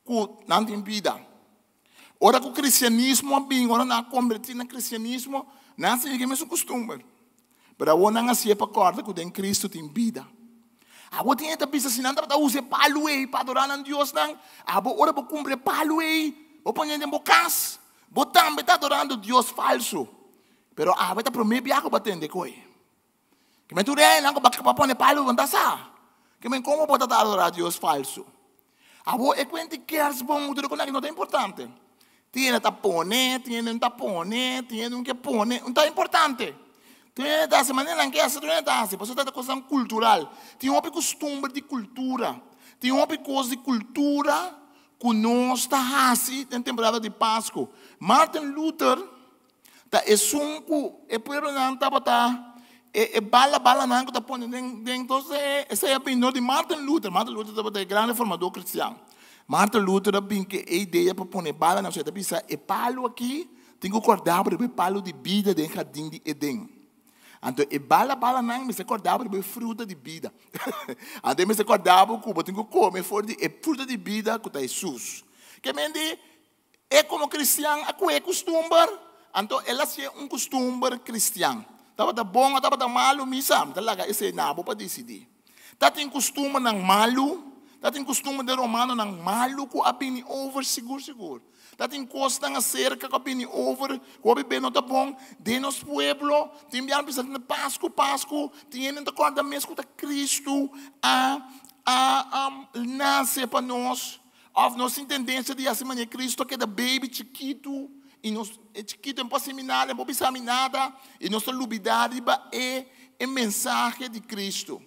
ku nantin vida. Ora ku cristianismo bing ora na convertir na cristianismo na se que mesmo costume. Pero ona nga siya pa corda ku den Cristo tem vida. Abo tinha ta bisa sinanda bata use palo para adorar nan Dios nang abo ora bo cumpre palo o ponha de bocas botam beta adorando Dios falso. Pero beta promebi ako batende ko eh. Que me ture lang ko bakapapone palo banda sa. Que me como bota adorar Dios falso. Abo e quanti cares bom tudo con não é importante. Tiene tapone, tiene un tapone, tiene un que pone, não é importante. Tiene da semana lang que essa tiene da se, por isso é coisa cultural. Tem uma costumbre de cultura. Tem uma coisa de cultura que nós está assim em temporada de Páscoa. Martin Luther ta esunku e pueblo não tá bata e bala não tá pondo então esse é a opinião de Martin Luther tá grande reformador cristão. Martin Luther bem que a ideia para pôr bala não sei tá bisa e palo aqui tem que acordar para o palo de vida dentro do jardim de Edém. Então e bala não me se acordar para o fruta de vida. Então me se acordar para o tem que comer fora de fruta de vida que tá Jesus. Que mende É como cristiano, ako é costumbre. Então, ela é costumbre cristiano. Dapat bom, dapat malo, misam. Talaga, esse nabo pa decidir. Dating costume ng malo, dating costume de romano ng malo ko abini over seguro. Dating costa nga cerca ko abini over, ko abini no bom, de nos pueblo, timbian bisa na Pasko, tienen da corda mes ko ta Cristo nasce para nós. Of nossa tendência de assim maneira Cristo que é da baby chiquito e nós chiquito em seminário, não precisa nada e nossa lubidade é a mensagem de Cristo.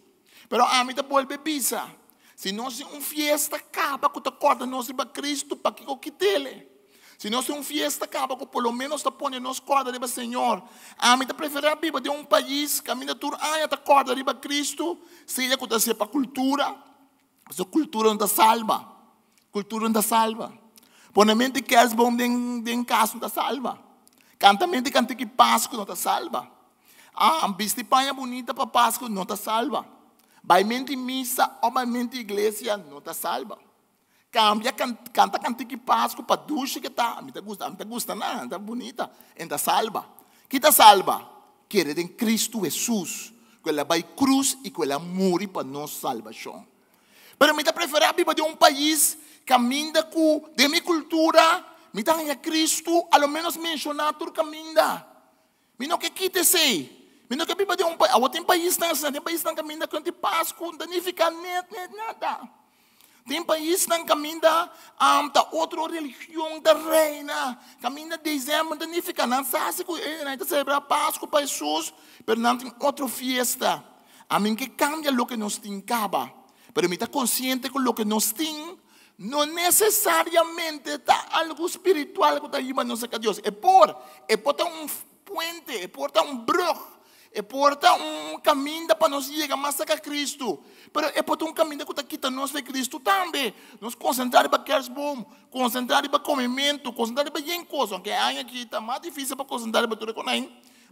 Pero a mim da bolbe bisa. Se nós fiesta acaba com a corda nós para Cristo para que o quitele. Se nós fiesta acaba com pelo menos ta põe nós corda de Senhor. A mim da preferir a Bíblia de país que a mim da tur a corda de Cristo, seja com a para cultura, a cultura não salva. Cultura não salva. Ponamente que é bom de caso não salva. Cantamente canta que Páscoa não salva. Vestipanha bonita para Páscoa não salva. Vai mente missa ou vai mente igreja não salva. Cambia canta que Páscoa para duche que tá. A mim gusta não, tá bonita, ainda salva. Que tá salva? Querer em Cristo Jesus, que ela vai cruz e que ela morre para nossa salvação. Pero me prefere a Bíblia de país caminha com de minha cultura, me dá a Cristo, ao menos mencionar tudo caminha. Me não que quite sei. Me não que a Bíblia de país, tem país não caminha com de Páscoa, não fica nada. Tem país não caminha da outra religião da reina, caminha de dezembro, não fica nada. Sabe que celebrar Páscoa para Jesus, mas não tem outra festa. A mim que cambia o que nós tem caba. Pero me está consciente com o que nós tem. Não necessariamente está algo espiritual que está aí, mas não sei que Deus. É por puente, é por brug, é por caminho para nós chegar mais a Cristo. Mas é por caminho que está quitando nós de Cristo também. Nos concentrar para que bom, concentrar para comimento, concentrar para bem coisa. Porque aqui está mais difícil para concentrar para tudo com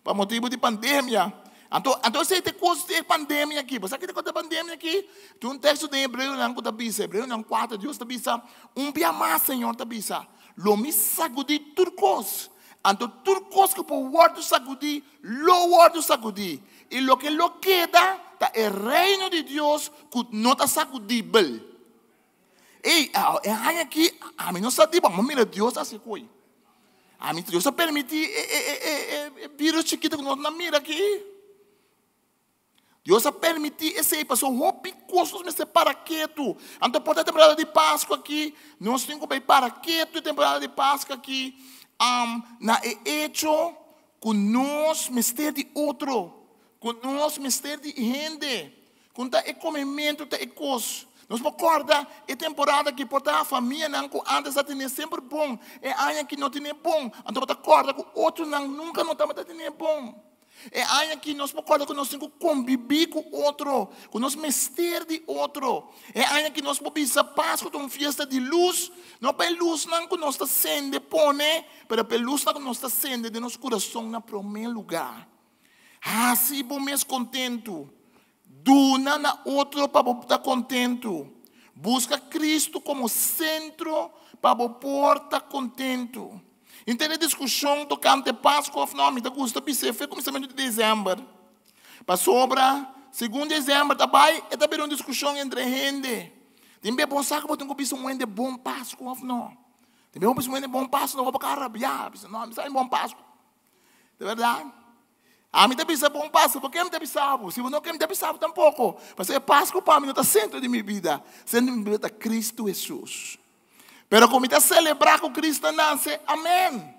para motivo de pandemia. Então se tem coisa de pandemia aqui, você que tem coisa de pandemia aqui, tem um texto de Hebreu não está bisa, Hebreu não 4, Deus está bisa, dia mais Senhor está bisa, lo me sagudi turcos, então turcos que por word sagudi, lo word sagudi, e lo que lo queda, tá é reino de Deus que não está sagudível. E aqui, a mim não sabe, mas mira Deus assim coi, a mim Deus permite vírus chiquito que nós não mira aqui. Deus permite esse pessoa roupa custos me separa quieto. Então por temporada de Páscoa aqui, nós temos que para quieto temporada de Páscoa aqui, na hecho com nós mistério de outro, com nós mistério de gente, com tá comimento tá coisa. Nós recorda é temporada que porta a família não antes tinha sempre bom, é ano que não tinha bom. Então porta acorda com outro não nunca não estava tinha bom. É aí que nós podemos que nós temos que conviver com outro, que nós mestre de outro. É aí que nós podemos passar com uma festa de luz, não para luz não que nós está sendo pone, mas para luz não que nós está sendo de nosso coração na primeiro lugar. Assim bom mesmo contento, duna na outro para estar contento. Busca Cristo como centro para estar contento. Então, a discussão tocante Páscoa, não me gusta, foi começamento de dezembro. Para sobra, segundo dezembro, também é também uma discussão entre gente. Tem bem bom saco, mas tem que pensar um de bom Páscoa, não. Tem bem bom de bom Páscoa, não vou para rabiar, não, me bom Páscoa. De verdade? A mim também é bom Páscoa, porque eu me pensava, se não quer me pensava tampouco. Mas é Páscoa para mim, não está centro de minha vida. Centro de minha vida está Cristo Jesus. Pero como está celebrar com Cristo nasce, amém.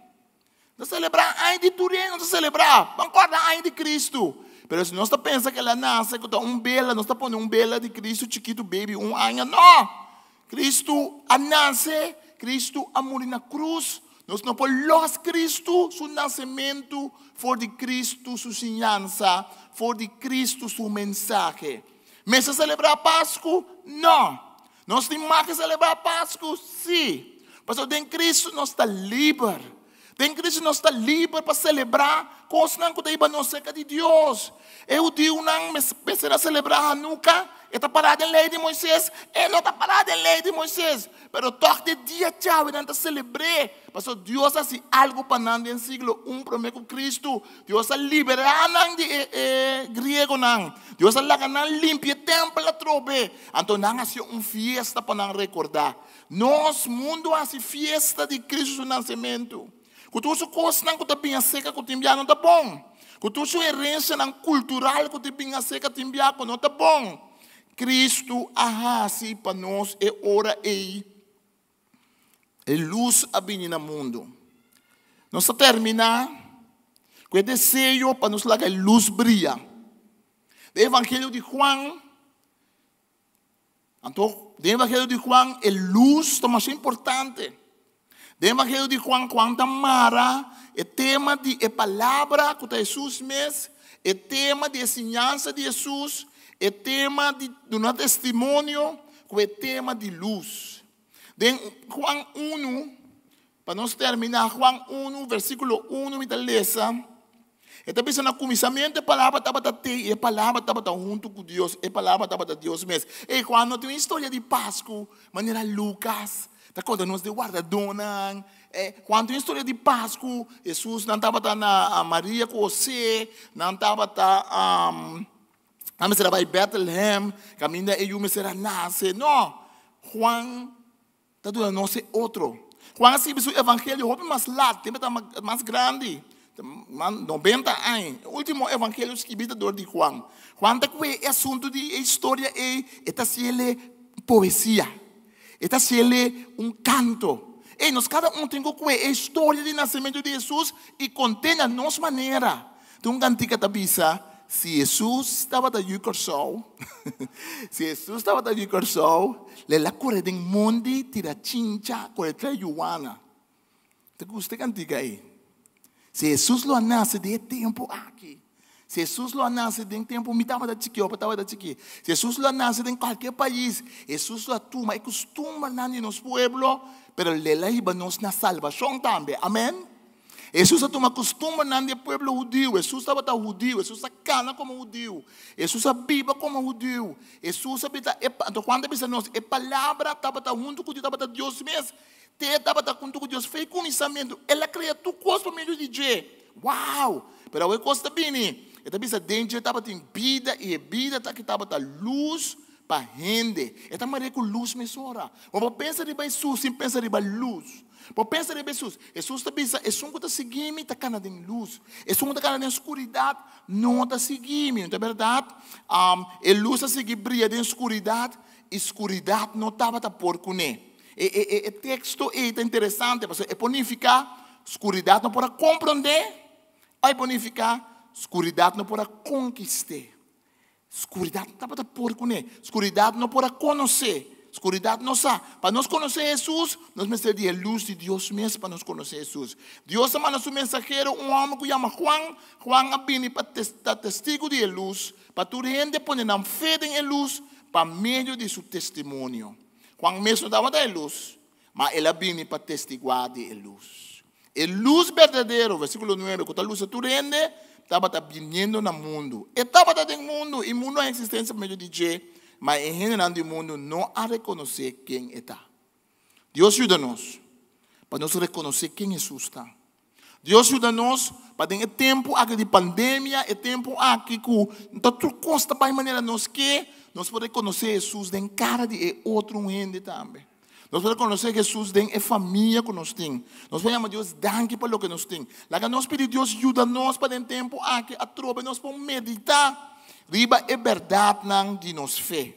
Não celebrar ainda de Turém, não celebrar, concorda ainda de Cristo. Pero se nós pensa que ela nasce com bela, nós está pondo bela de Cristo, chiquito baby, ano, não. Cristo nasce, Cristo a morrer na cruz. Nós não podemos Cristo, seu nascimento, for de Cristo, sua ensinança, for de Cristo, sua mensagem. Mas se celebrar Páscoa, não. Nós temos que celebrar Páscoa, sim. Mas em Cristo nós estamos livres. Em Cristo nós estamos livres para celebrar coisas que não nós de Deus. Eu digo não, mas a celebrar Hanukkah está parado em lei de Moisés, não está parado em lei de Moisés. Pero toque de dia tchau, não está celebrando. Pastor, Deus assim algo para nós no século 1 promete Cristo. Deus está liberando de grego não. Deus está lagando limpia templo a trobe. Então não assim fiesta para nós recordar. Nós mundo assim fiesta de Cristo no nascimento. Quando você coisa não está bem seca, quando tem não está bom. Quando você herança não cultural, quando tem bem seca, tem não está bom. Cristo assim para nós é hora é luz a vir no mundo. Nós terminar com o desejo para nos lá que a luz brilha. O Evangelho de Juan, então, o Evangelho de Juan é luz, é mais importante. O Evangelho de Juan, quando amara, é tema de palavra que Jesus mesmo, é tema de ensinança de Jesus, é tema de um testemunho, que é tema de luz. Em Juan 1, para nós terminar, Juan 1, versículo 1, me dá lesa. Está pensando no começamento, a palavra estava e a palavra estava junto com Deus, a palavra estava Deus mesmo. E quando tem uma história de Páscoa, maneira Lucas, está contando de guardadona. Quando tem uma história de Páscoa, Jesus não estava na Maria com você, não estava na vai Bethlehem, caminho e eu me será nasce. Não, Juan está dando nós outro. Juan assim o evangelho houve mais largo, tempo mais grande. 90 anos, o último evangelho escrito de Juan. Juan está com o assunto de história está sendo poesia, está sendo canto. E nós cada tem com a história do nascimento de Jesus e contém a nossa maneira. Então, um cantiga tabisa, se Jesus estava da Yucorsol, se Jesus estava da Yucorsol, ela corre de mundo, tira chincha, corre de Yuana. Te gusta cantiga aí? Se Jesus lo nasce de tempo aqui. Se Jesus lo nasce de tempo, me estava da chiqui, eu estava da chiqui. Se Jesus lo nasce em qualquer país, Jesus lo toma e costuma na nos pueblo, pero lela iba nos na salvação também. Amém? Jesus toma costuma na no pueblo judío. Jesus estava da judío. Jesus cana como judío. Jesus viva como judío. Jesus habita. Então quando pensa nós, a palavra estava junto com Deus mesmo. Estava junto com Deus, fez conhecimento. Ela cria tudo coisa para meio de dia. Uau! Pero a coisa bem, ela pensa dentro estava tem vida e a vida que estava da luz para gente. Ela maria com luz mesora. Mas pensa de Jesus, sem pensar de luz. Mas pensa de Jesus. Jesus está pensa, é um que está seguindo, está cana de luz. É um que está cana de escuridade, não está seguindo. Não é verdade? A luz está seguindo brilha de escuridade. Escuridade não estava por comer. O texto é interessante, porque é bonificar, escuridade não pode compreender, é bonificar, escuridade não pode conquistar. Escuridade não pode por conhecer, escuridade não pode conhecer, escuridade não sabe. Para nós conhecer Jesus, nós precisamos de luz de Deus mesmo para nós conhecer Jesus. Deus manda seu mensageiro, um homem que chama Juan. Juan vem para dar testigo de luz, para tu gente pôr na fé em luz, para meio de seu testemunho. Juan mesmo estava da luz, mas ela vinha para testiguar de luz. A luz verdadeira, versículo 9, quando a luz tu rende, estava vindo no mundo. Estava no mundo, e o mundo é existência meio de dia, mas em geral do mundo não a reconhecer quem está. Deus ajuda-nos para nós reconhecer quem Jesus está. Deus ajuda-nos para ter tempo aqui de pandemia, tempo aqui que tudo custa para a maneira nós que nós podemos conhecer Jesus em cara de outro ente também. Nós podemos conhecer Jesus em família que nós temos. Nós podemos Deus danke por lo que nós temos. Lá que nós pedimos Deus ajuda-nos para ter tempo aqui a tropa nós podemos meditar. Riba é verdade de nós fé.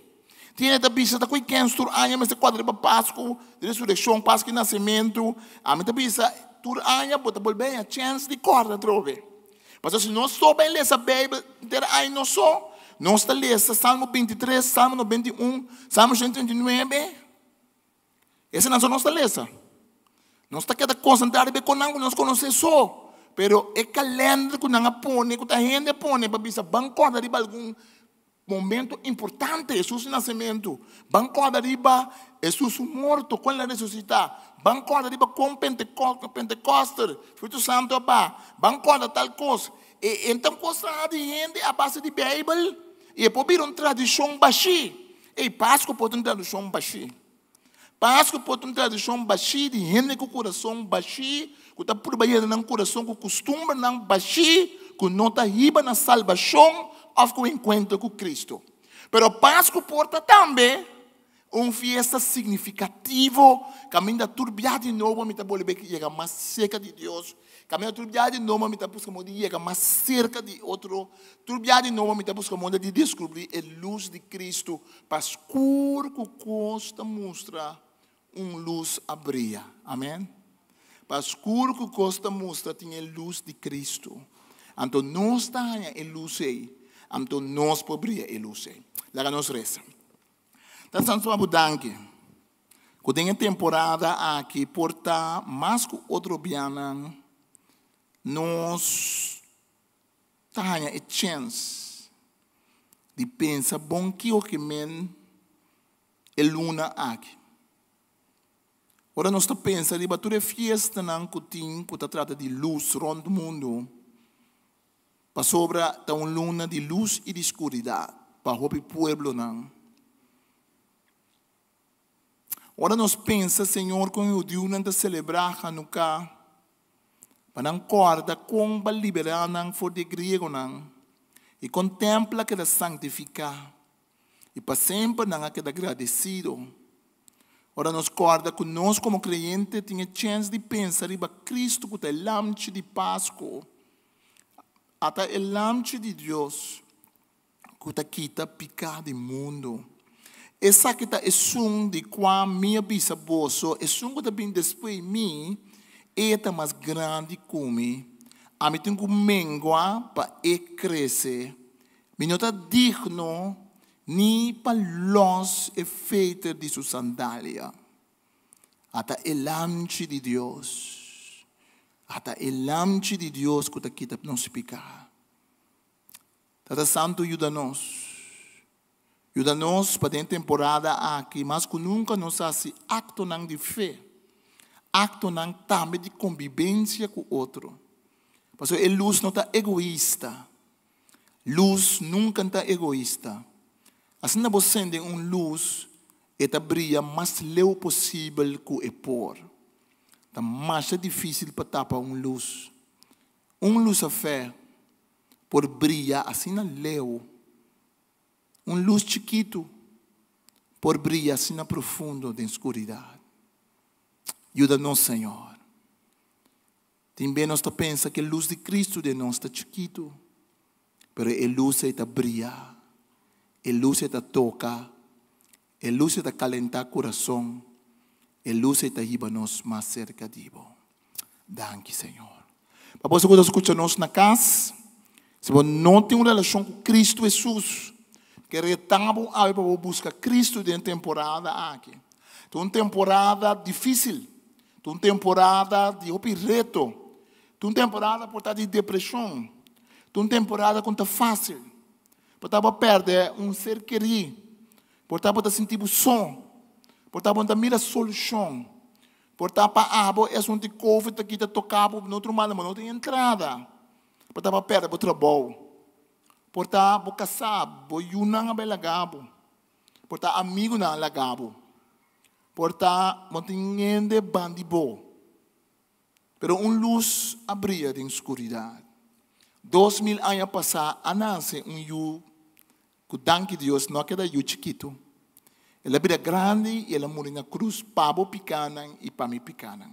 Tinha a bisa da coi kenstur anya mas quadro para Páscoa, de ressurreição, Páscoa e nascimento. A minha bisa tur anya bota bem a chance de corda trobe. Mas se nós só bem ler essa Bíblia, ter aí nós só nós está lendo Salmo 23, Salmo 91, Salmo 139. Esse não é só nós está lendo. Nós está querendo concentrar bem com nós conhecemos só. Pero é calendário que nós põe, que a gente põe para bisa bancorda de algum momento importante, Jesus nascimento. Bancorda de Jesus morto, quando ele ressuscitar. Bancorda de com Pentecostes, Espírito Santo, bancorda tal coisa. Então, coisa de gente a base de Bíblia. E pode vir uma tradição baixa. E Páscoa pode uma tradição baixa. Páscoa pode uma tradição baixa de gente com o coração baixo, que está por baixo no coração, com costume não baixo, que não está riba na salvação, ou com o encontro com Cristo. Pero Páscoa porta também uma festa significativa, caminho da turbiada de novo, me está bolando que chega mais cerca de Deus. Caminho da turbiada de novo, me está buscando de chegar mais cerca de outro. Turbiada de novo, me está buscando de descobrir a luz de Cristo, para escuro que costa mostra uma luz abria. Amém? Para escuro que costa mostra tinha a luz de Cristo. Então nós estamos a luz aí. Então nós podemos a luz aí. Lá nós reza. Então, estamos a danke. Quando tem temporada aqui, porta mais que outro biana, nós temos a chance de pensar, bom que o que men é luna aqui. Ora, nós estamos pensando, que toda festa que trata de luz rond o mundo, para sobre uma luna de luz e de escuridão, para o povo não. Ora, nós pensamos, Senhor, com o Deus não celebrar Hanukkah, para não corda com a liberar não for de grego não, e contempla que da santificar, e para sempre não é que da agradecido. Ora, nós corda que nós como crente tinha chance de pensar em Cristo que é o lampe de Páscoa, até o lampe de Deus que quita picar do mundo. Essa que está de qua minha bisavó, é um que também depois de mim, é mais grande que mim. A mim tem que mengua para crescer. Me não está digno nem para los efeitos de sua sandália. Até o lampe de Deus. Até o lampe de Deus que está aqui para nos picar. Tata Santo ajuda-nos. Ajuda-nos para ter temporada aqui, mas que nunca nos hace acto de fé. Acto também de convivência com o outro. Porque a luz não está egoísta. Luz nunca está egoísta. Assim que você tem uma luz, ela brilha mais leu possível que o por. Está mais difícil para tapar uma luz. Uma luz a fé, por brilhar assim na leu. Uma luz chiquito, por brilhar assim na profundo da escuridão. Ajuda-nos, Senhor. Também nós pensamos que a luz de Cristo de nós está chiquito, mas a luz está brilhar, a luz está tocar, a luz está calentar o coração, a luz está ir-nos mais cerca de Deus. Danke, Senhor. Para você que escuta nós na casa, se você não tem uma relação com Cristo Jesus, que retabo para buscar Cristo dentro da temporada aqui. Então, uma temporada difícil. Então, uma temporada de reto. Então, uma temporada por estar de depressão. Então, uma temporada que está fácil. Por estar perder um ser querido. Por estar sentir o som. Por estar mirar a solução. Por estar para é um de Covid que está tocado no outro lado, mas não tem entrada. Por estar perder o trabalho. Por estar casado, por yunang lagabo. Por estar amigo na lagabo. Por estar mantendo bandibo. Pero luz abria de escuridão. 2000 anos passados, nasce yu que danke Deus não queda yu chiquito. Ela abria grande e ela morreu na cruz, pabo picanan e para mim picanan.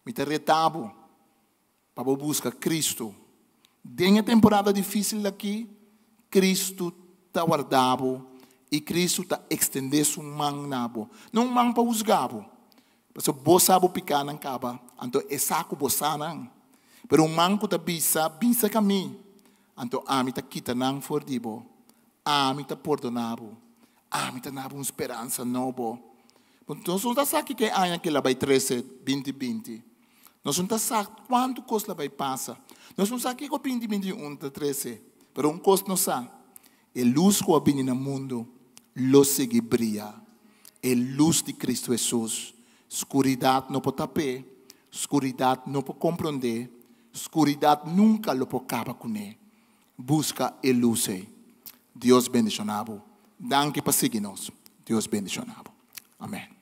Me te retabo para buscar Cristo. Denha temporada difícil aqui, Cristo está guardado e Cristo está estendendo sua mão nabo. Não mão para usgabo. Porque você sabe picar na caba, então é saco você não. Pero mão que está bisa caminho. Então a mim está quita não for dibo. A mim está perdonado. A mim está nabo uma esperança nova. Então nós não sabemos que ano que ela vai 13, 2020. Nós não sabemos quanto custa vai passar. Nós não sabemos que 2021 está 13. Pero coisa não sabe. A luz que vem no mundo, lo segue brilha. A luz de Cristo Jesus. Escuridão não pode tapar. Escuridão não pode compreender. Escuridão nunca lo pode acabar com ele. Busca a luz. Deus bendicionado. Danke por seguir-nos. Deus bendicionado. Amém.